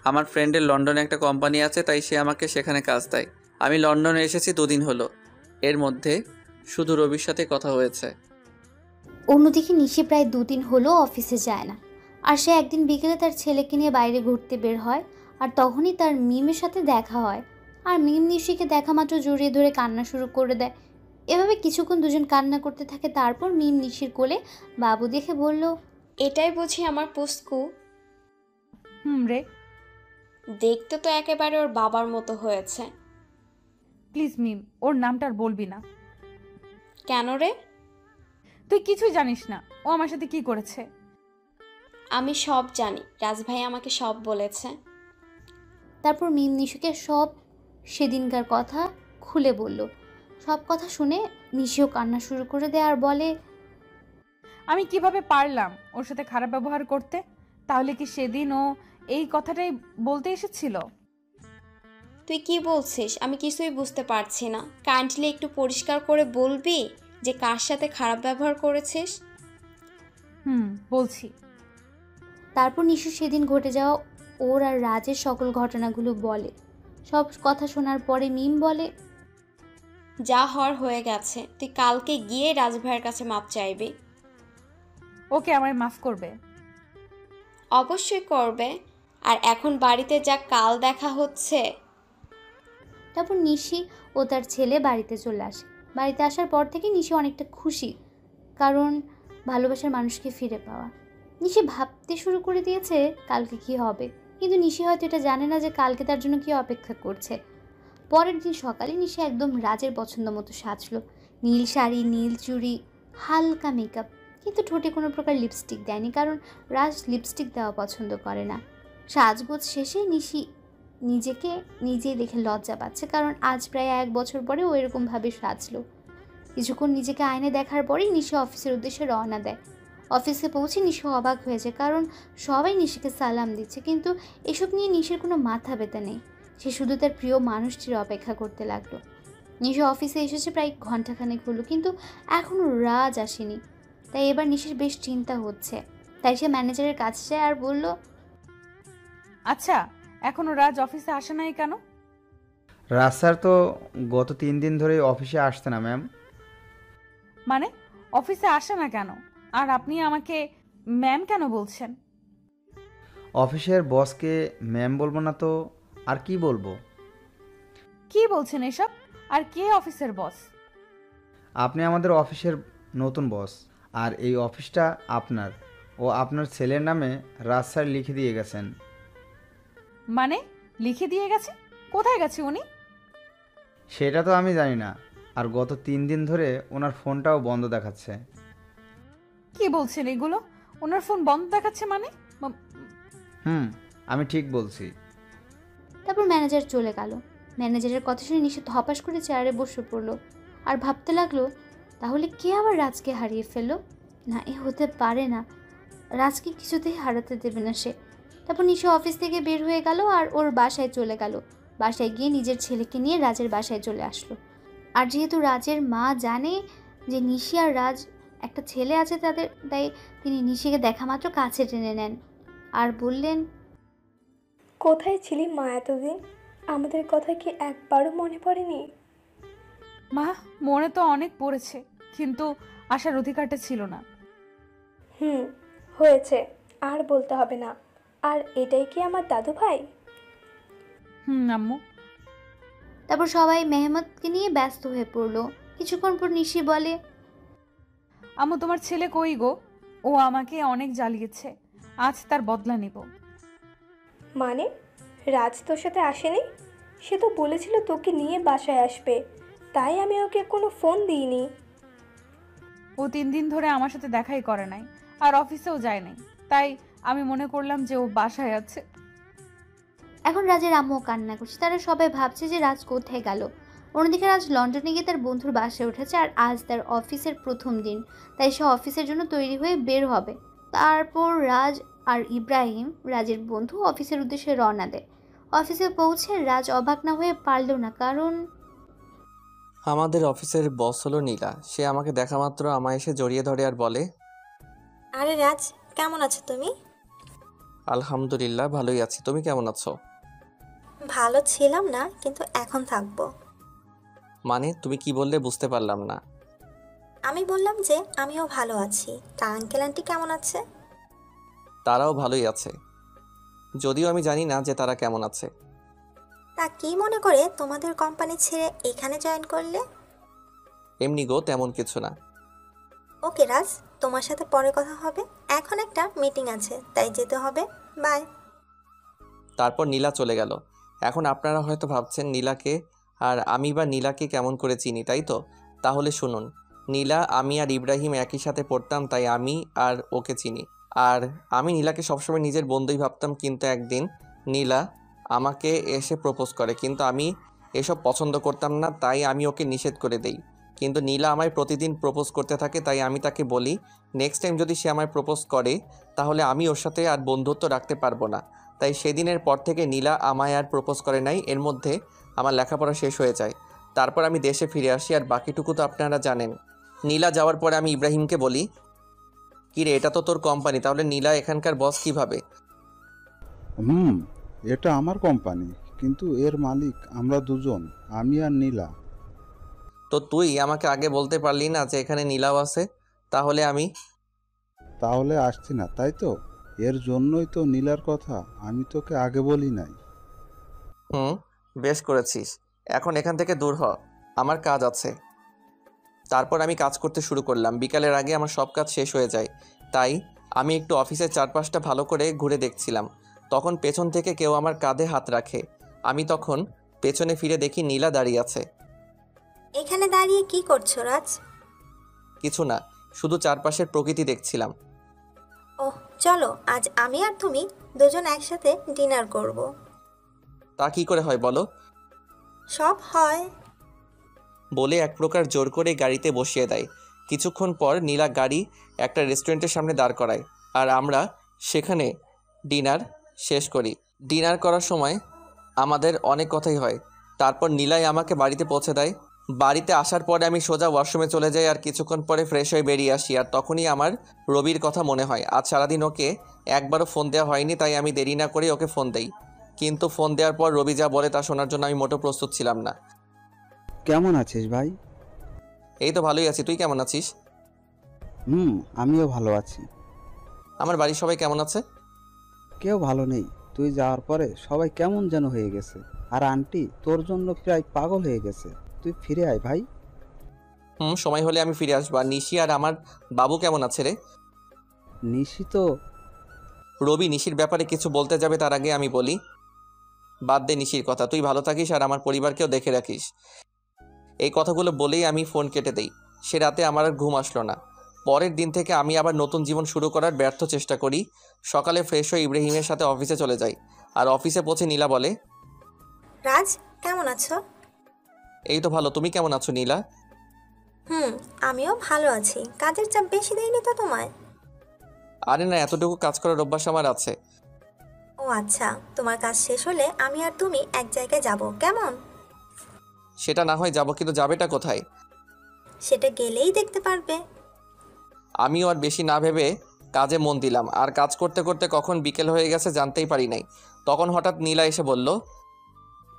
আমার ফ্রেন্ডের লন্ডনে একটা কোম্পানি আছে, তাই সে আমাকে সেখানে কাজ দেয়। আমি লন্ডনে এসেছি 2 দিন হলো, এর মধ্যে শুধু রবির সাথে কথা হয়েছে। অন্যদিকে নিশি প্রায় 2 দিন হলো অফিসে যায় না, আর সে একদিন বিকেলে তার ছেলেকে নিয়ে বাইরে ঘুরতে বের হয়, আর তখনই তার মিমের সাথে দেখা হয়। আর মিম নিশিকে দেখা মাত্র জড়িয়ে ধরে কান্না শুরু করে দেয়। এভাবে কিছুক্ষণ দুজন কান্না করতে থাকে। তারপর মিম নিশির কোলে বাবু দেখে বলল, এটাই বুঝি আমার পুস্কু? রে। দেখতে তো একেবারে ওর বাবার মতো হয়েছে। প্লিজ মিম, ওর নামটা আর বলবি না। কেন রে? তুই কিছুই জানিস না ও আমার সাথে কি করেছে। আমি সব জানি, রাজভাই আমাকে সব বলেছে। তারপর মিম নিশুকে সব সেদিনকার কথা খুলে বলল। সব কথা শুনে নিশিও কান্না শুরু করে দেয় আর বলে, আমি কিভাবে পারলাম ওর সাথে খারাপ ব্যবহার করতে? তাহলে কি সেদিন ও এই কথাটাই বলতে এসেছিল? তুই কি বলছিস? আমি কিছুই বুঝতে পারছি না। কাইন্ডলি একটু পরিষ্কার করে বলবি যে কার সাথে খারাপ ব্যবহার করেছিস? বলছি। তারপর নিশু সেদিন ঘটে যাওয়া ওর আর রাজের সকল ঘটনাগুলো বলে। সব কথা শোনার পরে মিম বলে, যা হওয়ার হয়ে গেছে, তুই কালকে গিয়ে রাজভাইয়ের কাছে মাপ চাইবি। ওকে আমায় মাফ করবে? অবশ্যই করবে। আর এখন বাড়িতে যা, কাল দেখা হচ্ছে। তারপর নিশি ও তার ছেলে বাড়িতে চলে আসে। বাড়িতে আসার পর থেকে নিশি অনেকটা খুশি, কারণ ভালোবাসার মানুষকে ফিরে পাওয়া। নিশি ভাবতে শুরু করে দিয়েছে কালকে কি হবে, কিন্তু নিশি হয়তো এটা জানে না যে কালকে তার জন্য কি অপেক্ষা করছে। পরের দিন সকালে নিশি একদম রাজের পছন্দ মতো সাজলো। নীল শাড়ি, নীল চুড়ি, হালকা মেকআপ, কিন্তু ঠোঁটে কোনো প্রকার লিপস্টিক দেয়নি, কারণ রাজ লিপস্টিক দেওয়া পছন্দ করে না। সাজগোজ শেষে নিশি নিজেকে নিজেই দেখে লজ্জা পাচ্ছে, কারণ আজ প্রায় 1 বছর পরে ও এরকমভাবে সাজলো। কিছুক্ষণ নিজেকে আয়নায় দেখার পরেই নিশি অফিসের উদ্দেশ্যে রওনা দেয়। অফিসে পৌঁছে নিশি অবাক হয়ে যায়, কারণ সবাই নিশিকে সালাম দিচ্ছে, কিন্তু এসব নিয়ে নিশির কোনো মাথা ব্যথা নেই। সে শুধু তার প্রিয় মানুষটির অপেক্ষা করতে লাগলো। নিশি অফিসে এসেছে প্রায় ঘন্টাখানেক হলো, কিন্তু এখনও রাজ আসেনি। তাই এবার নিশির বেশ চিন্তা হচ্ছে। তাই সে ম্যানেজারের কাছে যায় আর বলল, আচ্ছা, এখনো রাজ অফিসে আসে নাই কেন? রাজ স্যার তো গত 3 দিন ধরে অফিসে আসছে না ম্যাম। মানে অফিসে আসে না কেন? আর আপনি আমাকে ম্যাম কেন বলছেন? অফিসের বসকে ম্যাম বলবো না তো আর কি বলবো? কি বলছেন এসব? আর কে অফিসের বস? আপনি আমাদের অফিসের নতুন বস, আর এই অফিসটা আপনার ও আপনার ছেলের নামে রাজ স্যার লিখে দিয়ে গেছেন। মানে লিখে দিয়ে গেছে? কোথায় গেছে উনি? সেটা তো আমি জানি না, আর গত 3 দিন ধরে ওনার ফোনটাও বন্ধ দেখাচ্ছে। কি বলছেন এগুলো? ওনার ফোন বন্ধ দেখাচ্ছে মানে? আমি ঠিক বলছি। তারপর ম্যানেজার চলে গেল। ম্যানেজারের কথা শুনে নিশি ধপাস করে চেয়ারে বসে পড়লো আর ভাবতে লাগলো, তাহলে কে আবার রাজকে হারিয়ে ফেললো? না, এ হতে পারে না, রাজকে কিছুতেই হারাতে দেবে না সে। তারপর নিশি অফিস থেকে বের হয়ে গেল আর ওর বাসায় চলে গেল। বাসায় গিয়ে নিজের ছেলেকে নিয়ে রাজের বাসায় চলে আসলো। আর যেহেতু রাজের মা জানে যে নিশি আর রাজ একটা ছেলে আছে তাদের, তাই তিনি নিশিকে দেখা মাত্র কাছে টেনে নেন আর বললেন, কোথায় ছিলি মা এতদিন? আমাদের কথা কি একবারও মনে পড়েনি? মা, মনে তো অনেক পড়েছে, কিন্তু আসার অধিকারটা ছিল না। হয়েছে, আর বলতে হবে না। আর এটাই কি আমার দাদু ভাই? আম্মু। তারপর সবাই মেহমতকে নিয়ে ব্যস্ত হয়ে পড়লো। কিছুক্ষণ পর নিশি বলে, আম্মু, তোমার ছেলে কই গো? ও আমাকে অনেক জ্বালিয়েছে, আজ তার বদলা নেব। মানে রাজ তোর সাথে আসেনি? সে তো বলেছিল তোকে নিয়ে বাসায় আসবে, তাই আমি ওকে কোনো ফোন দিইনি। ও 3 দিন ধরে আমার সাথে দেখাই করে নাই, আর অফিসেও যায় নাই, তাই আমি মনে করলাম যে ও বাসায় আছে। এখন রাজের আম্মু কান্না করছে। তারা সবাই ভাবছে যে রাজ কোথায় গেল। অন্যদিকে রাজ লন্ডনে গিয়ে তার বন্ধুর বাসায় উঠেছে, আর আজ তার অফিসের প্রথম দিন, তাই সে অফিসের জন্য তৈরি হয়ে বের হবে। তারপর রাজ আর ইব্রাহিম, রাজের বন্ধু, অফিসের উদ্দেশ্যে রওনা দেয়। অফিসে পৌঁছে রাজ অবাক না হয়ে পারল না, কারণ আমাদের অফিসের বস হলো নীলা। সে আমাকে দেখা মাত্র আমায় এসে জড়িয়ে ধরে আর বলে, আরে রাজ, কেমন আছো তুমি? আলহামদুলিল্লাহ, ভালোই আছি। তুমি কেমন আছো? ভালো ছিলাম না, কিন্তু এখন থাকবো। মানে তুমি কি বললে বুঝতে পারলাম না। আমি বললাম যে আমিও ভালো আছি। তা আঙ্কেল আন্টি কেমন আছে? তারাও ভালোই আছে, যদিও আমি জানি না যে তারা কেমন আছে। তা কি মনে করে তোমাদের কোম্পানি ছেড়ে এখানে জয়েন করলে? এমনি গো, তেমন কিছু না। ওকে রাজ, তোমার সাথে পরে কথা হবে। এখন একটা মিটিং আছে, তাই যেতে হবে। বাই। তারপর নীলা চলে গেল। এখন আপনারা হয়তো ভাবছেন নীলাকে আর আমি বা নীলাকে কেমন করে চিনি, তাই তো? তাহলে শুনুন, নীলা, আমি আর ইব্রাহিম একই সাথে পড়তাম, তাই আমি আর ওকে চিনি। আর আমি নীলাকে সবসময় নিজের বন্ধুই ভাবতাম, কিন্তু একদিন নীলা আমাকে এসে প্রপোজ করে, কিন্তু আমি এসব পছন্দ করতাম না, তাই আমি ওকে নিষেধ করে দেই। কিন্তু নীলা আমায় প্রতিদিন প্রপোজ করতে থাকে, তাই আমি তাকে বলি নেক্সট টাইম যদি সে আমায় প্রপোজ করে তাহলে আমি ওর সাথে আর বন্ধুত্ব রাখতে পারবো না। তাই সেদিনের পর থেকে নীলা আমায় আর প্রপোজ করে নাই। এর মধ্যে আমার লেখাপড়া শেষ হয়ে যায়। তারপর আমি দেশে ফিরে আসি, আর বাকিটুকু তো আপনারা জানেন। নীলা যাওয়ার পরে আমি ইব্রাহিমকে বলি, কি রে, এটা তো তোর কোম্পানি, তাহলে নীলা এখানকার বস কিভাবে? এটা আমার কোম্পানি, কিন্তু এর মালিক আমরা দুজন, আমি আর নীলা। তো তুই আমাকে আগে বলতে পারলি না যে এখানে নীলাও আছে? তাহলে আসছি না, তাই তো? এর জন্যই তো নীলার কথা আমি তোকে আগে বলি নাই। বেশ করেছিস। এখন এখান থেকে দূর হ, আমার কাজ আছে। তারপর আমি কাজ করতে শুরু করলাম। বিকালের আগে আমার সব কাজ শেষ হয়ে যায়, তাই আমি একটু অফিসের চারপাশটা ভালো করে ঘুরে দেখছিলাম। তখন পেছন থেকে কেউ আমার কাঁধে হাত রাখে। আমি তখন পেছনে ফিরে দেখি নীলা দাঁড়িয়ে আছে। এখানে দাঁড়িয়ে কি করছো রাজ? কিছু না, শুধু চারপাশের প্রকৃতি দেখছিলাম। ওহ, চলো আজ আমি আর তুমি দুজন একসাথে ডিনার করব। তা কি করে হয় বলো? সব হয়। বলে এক প্রকার জোর করে গাড়িতে বসিয়ে দেয়। কিছুক্ষণ পর নীলা গাড়ি একটা রেস্টুরেন্টের সামনে দাঁড় করায়, আর আমরা সেখানে ডিনার শেষ করি। ডিনার করার সময় আমাদের অনেক কথাই হয়। তারপর নীলাই আমাকে বাড়িতে পৌঁছে দেয়। বাড়িতে আসার পরে আমি সোজা ওয়াশরুমে চলে যাই, আর কিছুক্ষণ পরে ফ্রেশ হয়ে বেরিয়ে আসি। আর তখনই আমার রবির কথা মনে হয়। আজ সারাদিন ওকে একবারও ফোন দেওয়া হয়নি, তাই আমি দেরি না করে ওকে ফোন দেই। কিন্তু ফোন দেওয়ার পর রবি যা বলে তা শোনার জন্য আমি মোটেও প্রস্তুত ছিলাম না। কেমন আছিস ভাই? এই তো ভালোই আছি, তুই কেমন আছিস? আমিও ভালো আছি। আমার বাড়ির সবাই কেমন আছে? কেউ ভালো নেই। তুই যাওয়ার পরে সবাই কেমন যেন হয়ে গেছে, আর আন্টি তোর জন্য প্রায় পাগল হয়ে গেছে। তুই ফিরে আয় ভাই। সময় হলে আমি ফিরে আসবো। আর নিশি আর আমার বাবু কেমন আছে রে? নিশি তো... রবি নিশির ব্যাপারে কিছু বলতে যাবে তার আগে আমি বলি, বাদ দে নিশির কথা, তুই ভালো থাকিস আর আমার পরিবারকেও দেখে রাখিস। এই কথাগুলো বলেই আমি ফোন কেটে দেই। সে রাতে আমার আর ঘুম আসলো না। পরের দিন থেকে আমি আবার নতুন জীবন শুরু করার ব্যর্থ চেষ্টা করি। সকালে ফ্রেশ হয়ে ইব্রাহিমের সাথে অফিসে চলে যাই। আর অফিসে পৌঁছে নীলা বলে, রাজ কেমন আছো? এই তো ভালো, তুমি কেমন আছো নীলা? আমিও ভালো আছি। কাজের চাপ বেশি দেয়নি তো তোমায়? আরে না, এতটুকু কাজ করার অভ্যাস আমার আছে। ও আচ্ছা, তোমার কাজ শেষ হলে আমি আর তুমি এক জায়গায় যাব, কেমন? সেটা না হয় যাবো, কিন্তু যাবেটা কোথায়? সেটা গেলেই দেখতে পারবে। আমিও আর বেশি না ভেবে কাজে মন দিলাম। আর কাজ করতে করতে কখন বিকেল হয়ে গেছে জানতেই পারি নাই। তখন হঠাৎ নীলা এসে বলল,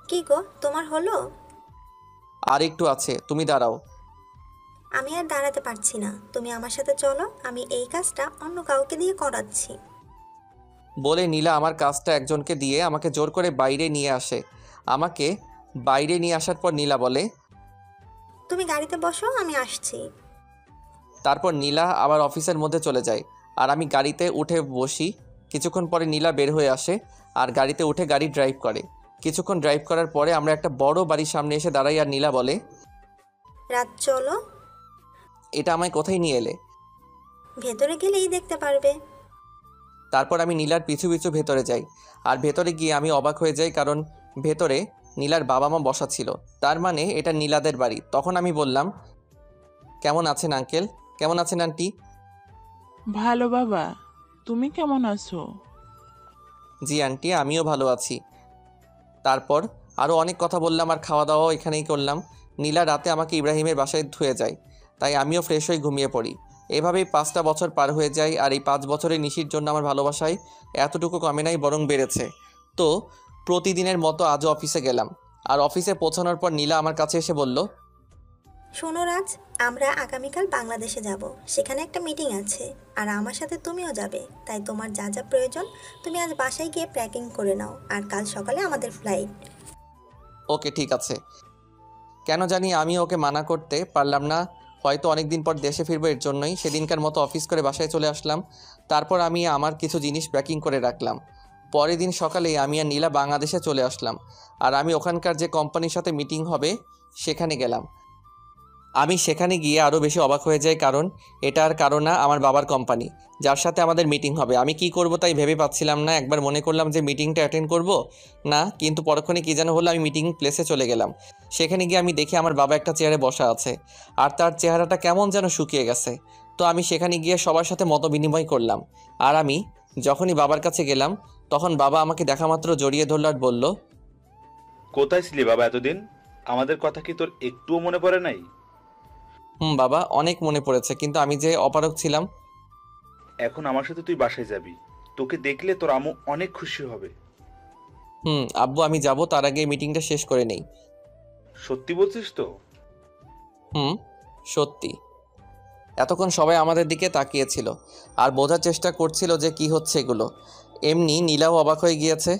কি গো, তোমার হলো? আর একটু আছে, তুমি দাঁড়াও। আমি আর দাঁড়াতে পারছি না, তুমি আমার সাথে চলো, আমি এই কাজটা অন্য কাউকে দিয়ে করাচ্ছি। বলে নীলা আমার কাজটা একজনকে দিয়ে আমাকে জোর করে বাইরে নিয়ে আসে। আমাকে বাইরে নিয়ে আসার পর নীলা বলে, তুমি গাড়িতে বসো, আমি আসছি। তারপর নীলা আবার অফিসের মধ্যে চলে যায়, আর আমি গাড়িতে উঠে বসি। কিছুক্ষণ পরে নীলা বের হয়ে আসে আর গাড়িতে উঠে গাড়ি ড্রাইভ করে। কিছুক্ষণ ড্রাইভ করার পরে আমরা একটা বড় বাড়ির সামনে এসে দাঁড়াই, আর নীলা বলে, রাত চলো। এটা আমায় কোথায় নিয়ে এলে? ভেতরে গেলেই দেখতে পারবে। তারপর আমি নীলার পিছু পিছু ভেতরে যাই। আর ভেতরে গিয়ে আমি অবাক হয়ে যাই, কারণ ভেতরে নীলার বাবা মা বসা ছিল। তার মানে এটা নীলাদের বাড়ি। তখন আমি বললাম, কেমন আছেন আঙ্কেল? কেমন আছেন আন্টি? ভালো বাবা, তুমি কেমন আছো? জি আন্টি, আমিও ভালো আছি। তারপর আরও অনেক কথা বললাম, আর খাওয়া দাওয়াও এখানেই করলাম। নীলা রাতে আমাকে ইব্রাহিমের বাসায় ধুয়ে যায়, তাই আমিও ফ্রেশ হয়ে ঘুমিয়ে পড়ি। এভাবেই 5টা বছর পার হয়ে যায়। আর এই 5 বছরে নিশির জন্য আমার ভালোবাসায় এতটুকু কমে নাই, বরং বেড়েছে। তো প্রতিদিনের মতো আজও অফিসে গেলাম। আর অফিসে পৌঁছানোর পর নীলা আমার কাছে এসে বলল, শোনো রাজ, আমরা আগামীকাল বাংলাদেশে যাব। সেখানে একটা মিটিং আছে, আর আমার সাথে তুমিও যাবে। তাই তোমার যা যা প্রয়োজন তুমি আজ বাসায় গিয়ে প্যাকিং করে নাও, আর কাল সকালে আমাদের ফ্লাইট। ওকে ঠিক আছে। কেন জানি আমি ওকে মানা করতে পারলাম না। হয়তো অনেক দিন পর দেশে ফিরবো, এর জন্যই সেদিনকার মতো অফিস করে বাসায় চলে আসলাম। তারপর আমি আমার কিছু জিনিস প্যাকিং করে রাখলাম। পরের দিন সকালেই আমি আর নীলা বাংলাদেশে চলে আসলাম, আর আমি ওখানকার যে কোম্পানির সাথে মিটিং হবে সেখানে গেলাম। আমি সেখানে গিয়ে আরও বেশি অবাক হয়ে যাই, কারণ এটা আর কারো না, আমার বাবার কোম্পানি, যার সাথে আমাদের মিটিং হবে। আমি কি করব তাই ভেবে পাচ্ছিলাম না। একবার মনে করলাম যে মিটিংটা অ্যাটেন্ড করব না, কিন্তু পরক্ষণে কী যেন হলো, আমি মিটিং প্লেসে চলে গেলাম। সেখানে গিয়ে আমি দেখি আমার বাবা একটা চেয়ারে বসা আছে, আর তার চেহারাটা কেমন যেন শুকিয়ে গেছে। তো আমি সেখানে গিয়ে সবার সাথে মত বিনিময় করলাম। আর আমি যখনই বাবার কাছে গেলাম, তখন বাবা আমাকে দেখা মাত্র জড়িয়ে ধরল আর বলল, কোথায় ছিলি বাবা এতদিন? আমাদের কথা কি তোর একটুও মনে পড়ে নাই? বাবা, অনেক মনে পড়েছে, কিন্তু আমি যে অপারগ ছিলাম। এখন আমার সাথে তুই বাসায় যাবি, তোকে দেখলে তোর আম্মু অনেক খুশি হবে। আব্বু, আমি যাব, তার আগে মিটিংটা শেষ করে নেই। সত্যি বলছিস তো? সত্যি। এতক্ষণ সবাই আমাদের দিকে তাকিয়েছিল আর বোঝার চেষ্টা করছিল যে কি হচ্ছে এগুলো। এমনি নীলাও অবাক হয়ে গিয়েছে,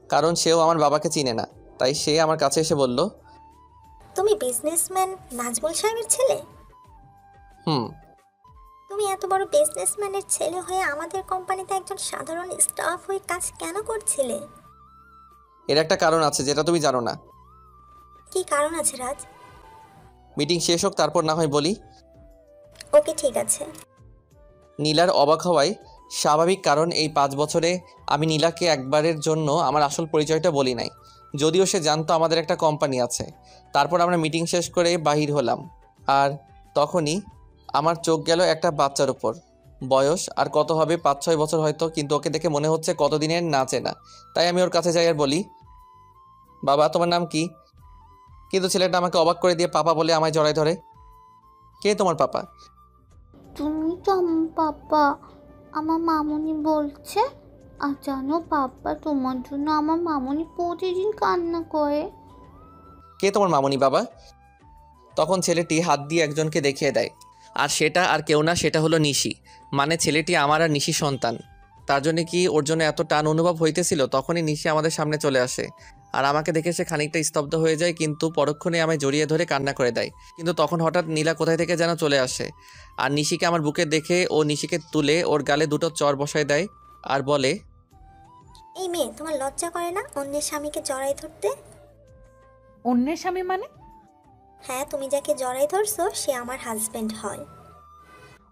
কারণ সেও আমার বাবাকে চিনে না। তাই সে আমার কাছে এসে বলল, তুমি বিজনেসম্যান নাজমুল সাহেবের ছেলে? তুমি এত বড় বিজনেসম্যানের ছেলে হয়ে আমাদের কোম্পানিতে একজন সাধারণ স্টাফ হয়ে কাজ কেন করছিলে? এর একটা কারণ আছে যেটা তুমি জানো না। কি কারণ আছে রাজ? মিটিং শেষ হোক, তারপর না হয় বলি। ওকে, ঠিক আছে। নীলার অবাক হওয়াই স্বাভাবিক, কারণ এই 5 বছরে আমি নীলাকে একবারের জন্য আমার আসল পরিচয়টা বলি নাই, যদিও সে জানতো আমাদের একটা কোম্পানি আছে। তারপর আমরা মিটিং শেষ করে বাহির হলাম, আর তখনই আমার চোখ গেল একটা বাচ্চার উপর। বয়স আর কত হবে, 5-6 বছর হয়তো, কিন্তু ওকে দেখে মনে হচ্ছে কতদিনের না চেনা। তাই আমি ওর কাছে যাই আর বলি, বাবা, তোমার নাম কি? কিন্তু ছেলেটা আমাকে অবাক করে দিয়ে পাপা বলে আমায় জড়ায় ধরে। কে তোমার পাপা? তুমি তো আমার পাপা, আমার মামুনি বলছে। আর জানো পাপা, তোমার জন্য আমার মামুনি প্রতিদিন কান্না করে। কে তোমার মামুনি বাবা? তখন ছেলেটি হাত দিয়ে একজনকে দেখিয়ে দেয়, আর সেটা আর কেউ না, সেটা হলো নিশি। মানে ছেলেটি আমার আর নিশি সন্তান। তার জন্য কি ওর জন্য এত টান অনুভব হইতেছিল? তখনই নিশি আমাদের সামনে চলে আসে, আর আমাকে দেখে সে খানিকটা স্তব্ধ হয়ে যায়, কিন্তু পরক্ষণে আমায় জড়িয়ে ধরে কান্না করে দেয়। কিন্তু তখন হঠাৎ নীলা কোথায় থেকে যেন চলে আসে, আর নিশিকে আমার বুকে দেখে ও নিশিকে তুলে ওর গালে 2টো চড় বসায় দেয় আর বলে, এই মেয়ে, তোমার লজ্জা করে না অন্যের স্বামীকে জড়াই ধরতে? অন্যের স্বামী মানে? হ্যাঁ, তুমি যাকে জড়াই ধরছো সে আমার হাজবেন্ড হয়।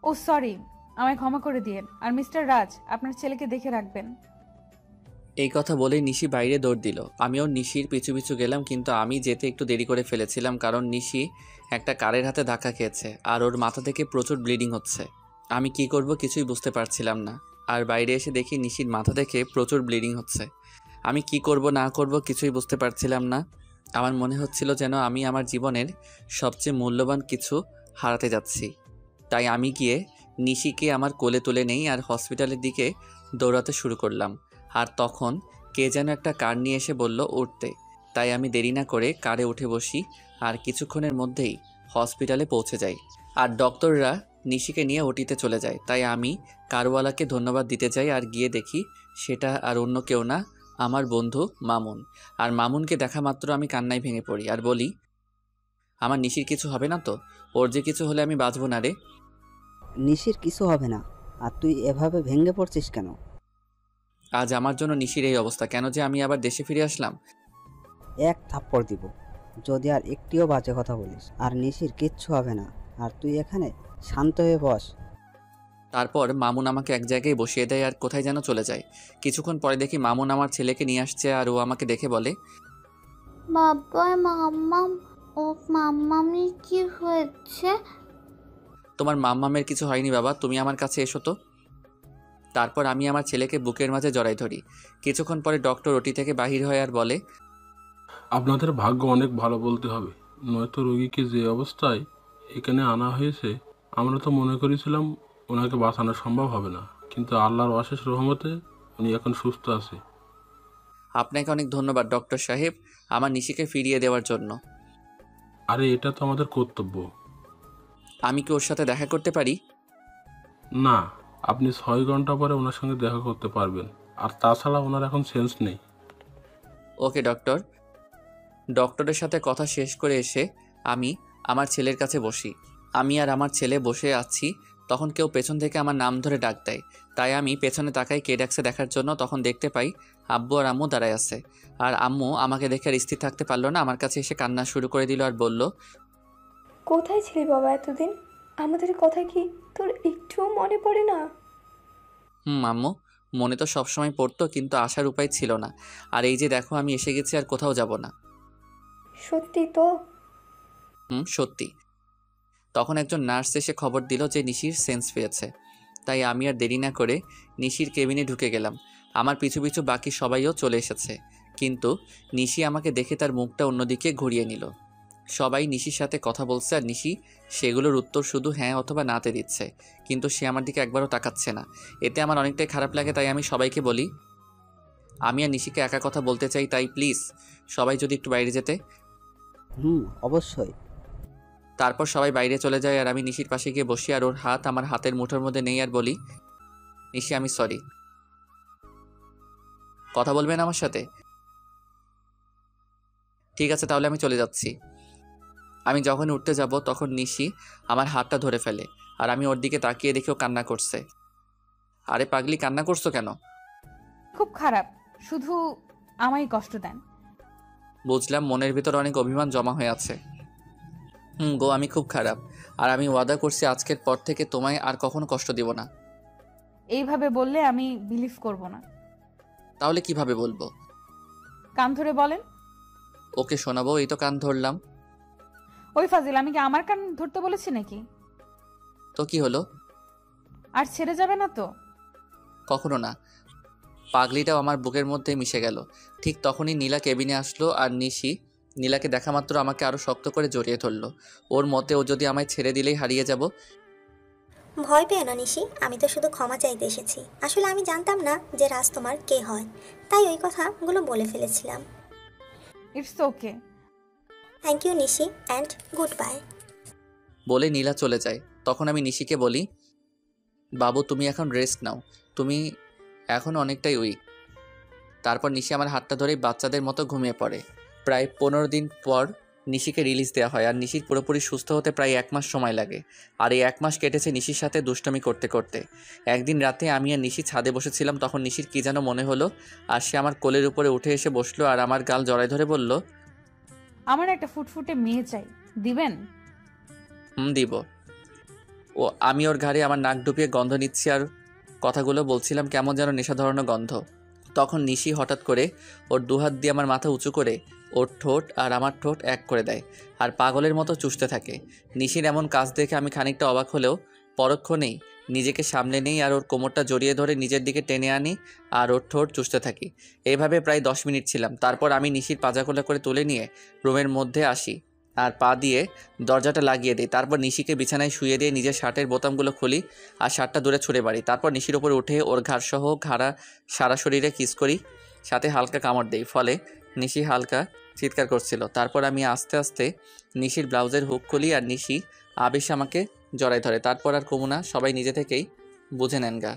ও সরি, আমায় ক্ষমা করে দিয়েন। আর মিস্টার রাজ, আপনার ছেলেকে দেখে রাখবেন। এই কথা বলে নিশি বাইরে দৌড় দিল। আমিও নিশির পিছু পিছু গেলাম, কিন্তু আমি যেতে একটু দেরি করে ফেলেছিলাম, কারণ নিশি একটা কারের হাতে ধাক্কা খেয়েছে আর ওর মাথা থেকে প্রচুর ব্লিডিং হচ্ছে। আমি কি করব কিছুই বুঝতে পারছিলাম না, আর বাইরে এসে দেখি নিশির মাথা থেকে প্রচুর ব্লিডিং হচ্ছে। আমি কি করব না করব কিছুই বুঝতে পারছিলাম না। আমার মনে হচ্ছিল যেন আমি আমার জীবনের সবচেয়ে মূল্যবান কিছু হারাতে যাচ্ছি। তাই আমি গিয়ে নিশিকে আমার কোলে তুলে নেই আর হসপিটালের দিকে দৌড়াতে শুরু করলাম। আর তখন কে যেন একটা কার নিয়ে এসে বলল উঠতে। তাই আমি দেরি না করে কারে উঠে বসি, আর কিছুক্ষণের মধ্যেই হসপিটালে পৌঁছে যাই। আর ডক্টররা নিশিকে নিয়ে ওটিতে চলে যায়। তাই আমি কারওয়ালাকে ধন্যবাদ দিতে যাই, আর গিয়ে দেখি সেটা আর অন্য কেউ না, আমার বন্ধু মামুন। আর মামুনকে দেখা মাত্র আমি কান্নায় ভেঙে পড়ি আর বলি, আমার নিশির কিছু হবে না তো? ওর যে কিছু হলে আমি বাঁচবো না রে। নিশির কিছু হবে না, আর তুই এভাবে ভেঙে পড়ছিস কেন? আজ আমার জন্য নিশির এই অবস্থা, কেন যে আমি আবার দেশে ফিরে আসলাম। এক থাপ্পড় দিব যদি আর একটিও বাজে কথা বলিস। আর নিশির কিচ্ছু হবে না, আর তুই এখানে শান্ত হয়ে বস। তারপর মামুন আমাকে এক জায়গায় বসিয়ে দেয় আর কোথায় যেন চলে যায়। কিছুক্ষণ পরে দেখি মামুন আমার ছেলেকে নিয়ে আসছে, আর ও আমাকে দেখে বলে, বাবা, মাম্মাম, ও মাম্মামি কি হয়েছে? তোমার মাম্মামের কিছু হয়নি বাবা, তুমি আমার কাছে এসো তো। তারপর আমি আমার ছেলেকে বুকের মাঝে জড়াই ধরি। কিছুক্ষণ পরে ডক্টর ওটি থেকে বাহির হয় আর বলে, আপনাদের ভাগ্য অনেক ভালো বলতে হবে, নয়তো রোগীকে যে অবস্থায় এখানে আনা হয়েছে, আমরা তো মনে করেছিলাম ওনাকে বাঁচানো সম্ভব হবে না, কিন্তু আল্লাহর অশেষ রহমতে উনি এখন সুস্থ আছে। আপনাকে অনেক ধন্যবাদ ডক্টর সাহেব, আমার নিশিকে ফিরিয়ে দেওয়ার জন্য। আরে এটা তো আমাদের কর্তব্য। আমি কি ওর সাথে দেখা করতে পারি? না, আপনি 6 ঘন্টা পরে ওনার সঙ্গে দেখা করতে পারবেন, আর তাছাড়া ওনার এখন সেন্স নেই। ওকে ডক্টর। ডক্টরের সাথে কথা শেষ করে এসে আমি আমার ছেলের কাছে বসি। আমি আর আমার ছেলে বসে আছি, তখন কেউ পেছন থেকে আমার নাম ধরে ডাক দেয়। তাই আমি পেছনে তাকাই কে ডাকছে দেখার জন্য। তখন দেখতে পাই আব্বু আর আম্মু দাঁড়ায় আছে। আর আম্মু আমাকে দেখে আর স্থির থাকতে পারলো না, আমার কাছে এসে কান্না শুরু করে দিল আর বলল, কোথায় ছিলি বাবা এতদিন? আমাদের কথা কি তোর একটুও মনে পড়ে না? আম্মু, মনে তো সবসময় পড়তো, কিন্তু আসার উপায় ছিল না। আর এই যে দেখো আমি এসে গেছি, আর কোথাও যাব না। সত্যি তো? সত্যি। তখন একজন নার্স এসে খবর দিল যে নিশির সেন্স পেয়েছে। তাই আমি আর দেরি না করে নিশির কেবিনে ঢুকে গেলাম। আমার পিছু পিছু বাকি সবাইও চলে এসেছে, কিন্তু নিশি আমাকে দেখে তার মুখটা অন্যদিকে ঘুরিয়ে নিল। সবাই নিশির সাথে কথা বলছে আর নিশি সেগুলোর উত্তর শুধু হ্যাঁ অথবা নাতে দিচ্ছে, কিন্তু সে আমার দিকে একবারও তাকাচ্ছে না। এতে আমার অনেকটাই খারাপ লাগে। তাই আমি সবাইকে বলি, আমি আর নিশিকে একা কথা বলতে চাই, তাই প্লিজ সবাই যদি একটু বাইরে যেতে। অবশ্যই। তারপর সবাই বাইরে চলে যায় আর আমি নিশির পাশে গিয়ে বসি আর ওর হাত আমার হাতের মুঠোর মধ্যে নেই আর বলি, নিশি আমি সরি। কথা বলবেন আমার সাথে? ঠিক আছে, তাহলে আমি চলে যাচ্ছি। আমি যখন উঠতে যাব তখন নিশি আমার হাতটা ধরে ফেলে আর আমি ওর দিকে তাকিয়ে দেখেও কান্না করছে। আরে পাগলি, কান্না করছো কেন? খুব খারাপ, শুধু আমায় কষ্ট দেন। বুঝলাম মনের ভিতর অনেক অভিমান জমা হয়ে আছে। গো, আমি খুব খারাপ, আর আমি ওয়াদা করছি আজকের পর থেকে তোমায় আর কখনো কষ্ট দিব না। এইভাবে বললে আমি বিলিভ করব না। তাহলে কিভাবে বলবো? কান ধরে বলেন। ওকে শোনাবো, এই তো কান ধরলাম। ওই ফাজিল, আমি কি আমার কান ধরতে বলেছি নাকি? তো কি হলো? আর ছেড়ে যাবে না তো? কখনো না। পাগলিটাও আমার বুকের মধ্যে মিশে গেল। ঠিক তখনই নীলা কেবিনে আসলো আর নিশি নীলাকে দেখা মাত্র আমাকে আরো শক্ত করে জড়িয়ে ধরলো। ওর মতে ও যদি আমায় ছেড়ে দিলেই হারিয়ে যাব। ভয় পেও না নিশি, আমি তো শুধু ক্ষমা চাইতে এসেছি। আসলে আমি জানতাম না যে রাজ তোমার কে হয়, তাই ওই কথাগুলো বলে ফেলেছিলাম। It's okay. Thank you Nishi, and good bye. বলে নীলা চলে যায়। তখন আমি নিশিকে বলি, বাবু তুমি এখন রেস্ট নাও, তুমি এখন অনেকটাই উইক। তারপর নিশি আমার হাতটা ধরে বাচ্চাদের মতো ঘুমিয়ে পড়ে। প্রায় 15 দিন পর নিশিকে রিলিজ দেওয়া হয় আর নিশির পুরোপুরি সুস্থ হতে প্রায় 1 মাস সময় লাগে। আর এই 1 মাস কেটেছে নিশির সাথে দুষ্টমি করতে করতে। একদিন রাতে আমি আর নিশি ছাদে বসেছিলাম, তখন নিশির কী যেন মনে হলো আর সে আমার কোলের উপরে উঠে এসে বসলো আর আমার গাল জড়ায় ধরে বলল, আমার একটা ফুটফুটে মেয়ে চাই, দিবেন? দিব। ও আমি ওর ঘাড়ে আমার নাক ডুবিয়ে গন্ধ নিচ্ছি আর কথাগুলো বলছিলাম, কেমন যেন নেশা ধরানো গন্ধ। তখন নিশি হঠাৎ করে ওর দুহাত দিয়ে আমার মাথা উঁচু করে ওর ঠোঁট আর আমার ঠোঁট এক করে দেয় আর পাগলের মতো চুষতে থাকে। নিশির এমন কাজ দেখে আমি খানিকটা অবাক হলেও পরক্ষণেই নিজেকে সামলে নেই আর ওর কোমরটা জড়িয়ে ধরে নিজের দিকে টেনে আনি আর ওর ঠোঁট চুষতে থাকি। এইভাবে প্রায় 10 মিনিট ছিলাম। তারপর আমি নিশির পাজাখোলা করে তুলে নিয়ে রুমের মধ্যে আসি আর পা দিয়ে দরজাটা লাগিয়ে দিই। তারপর নিশিকে বিছানায় শুয়ে দিয়ে নিজের শার্টের বোতামগুলো খুলি আর শার্টটা দূরে ছুঁড়ে মারি। তারপর নিশির ওপরে উঠে ওর ঘাড়সহ সারা শরীরে কিস করি, সাথে হালকা কামড় দেই। ফলে নিশি হালকা চিৎকার করছিল। তারপর আমি আস্তে আস্তে নিশির ব্লাউজের হুক খুলি আর নিশি আবেশে আমাকে জড়ায় ধরে। তারপর আর কমু না, সবাই নিজে থেকেই বুঝে নেন গা।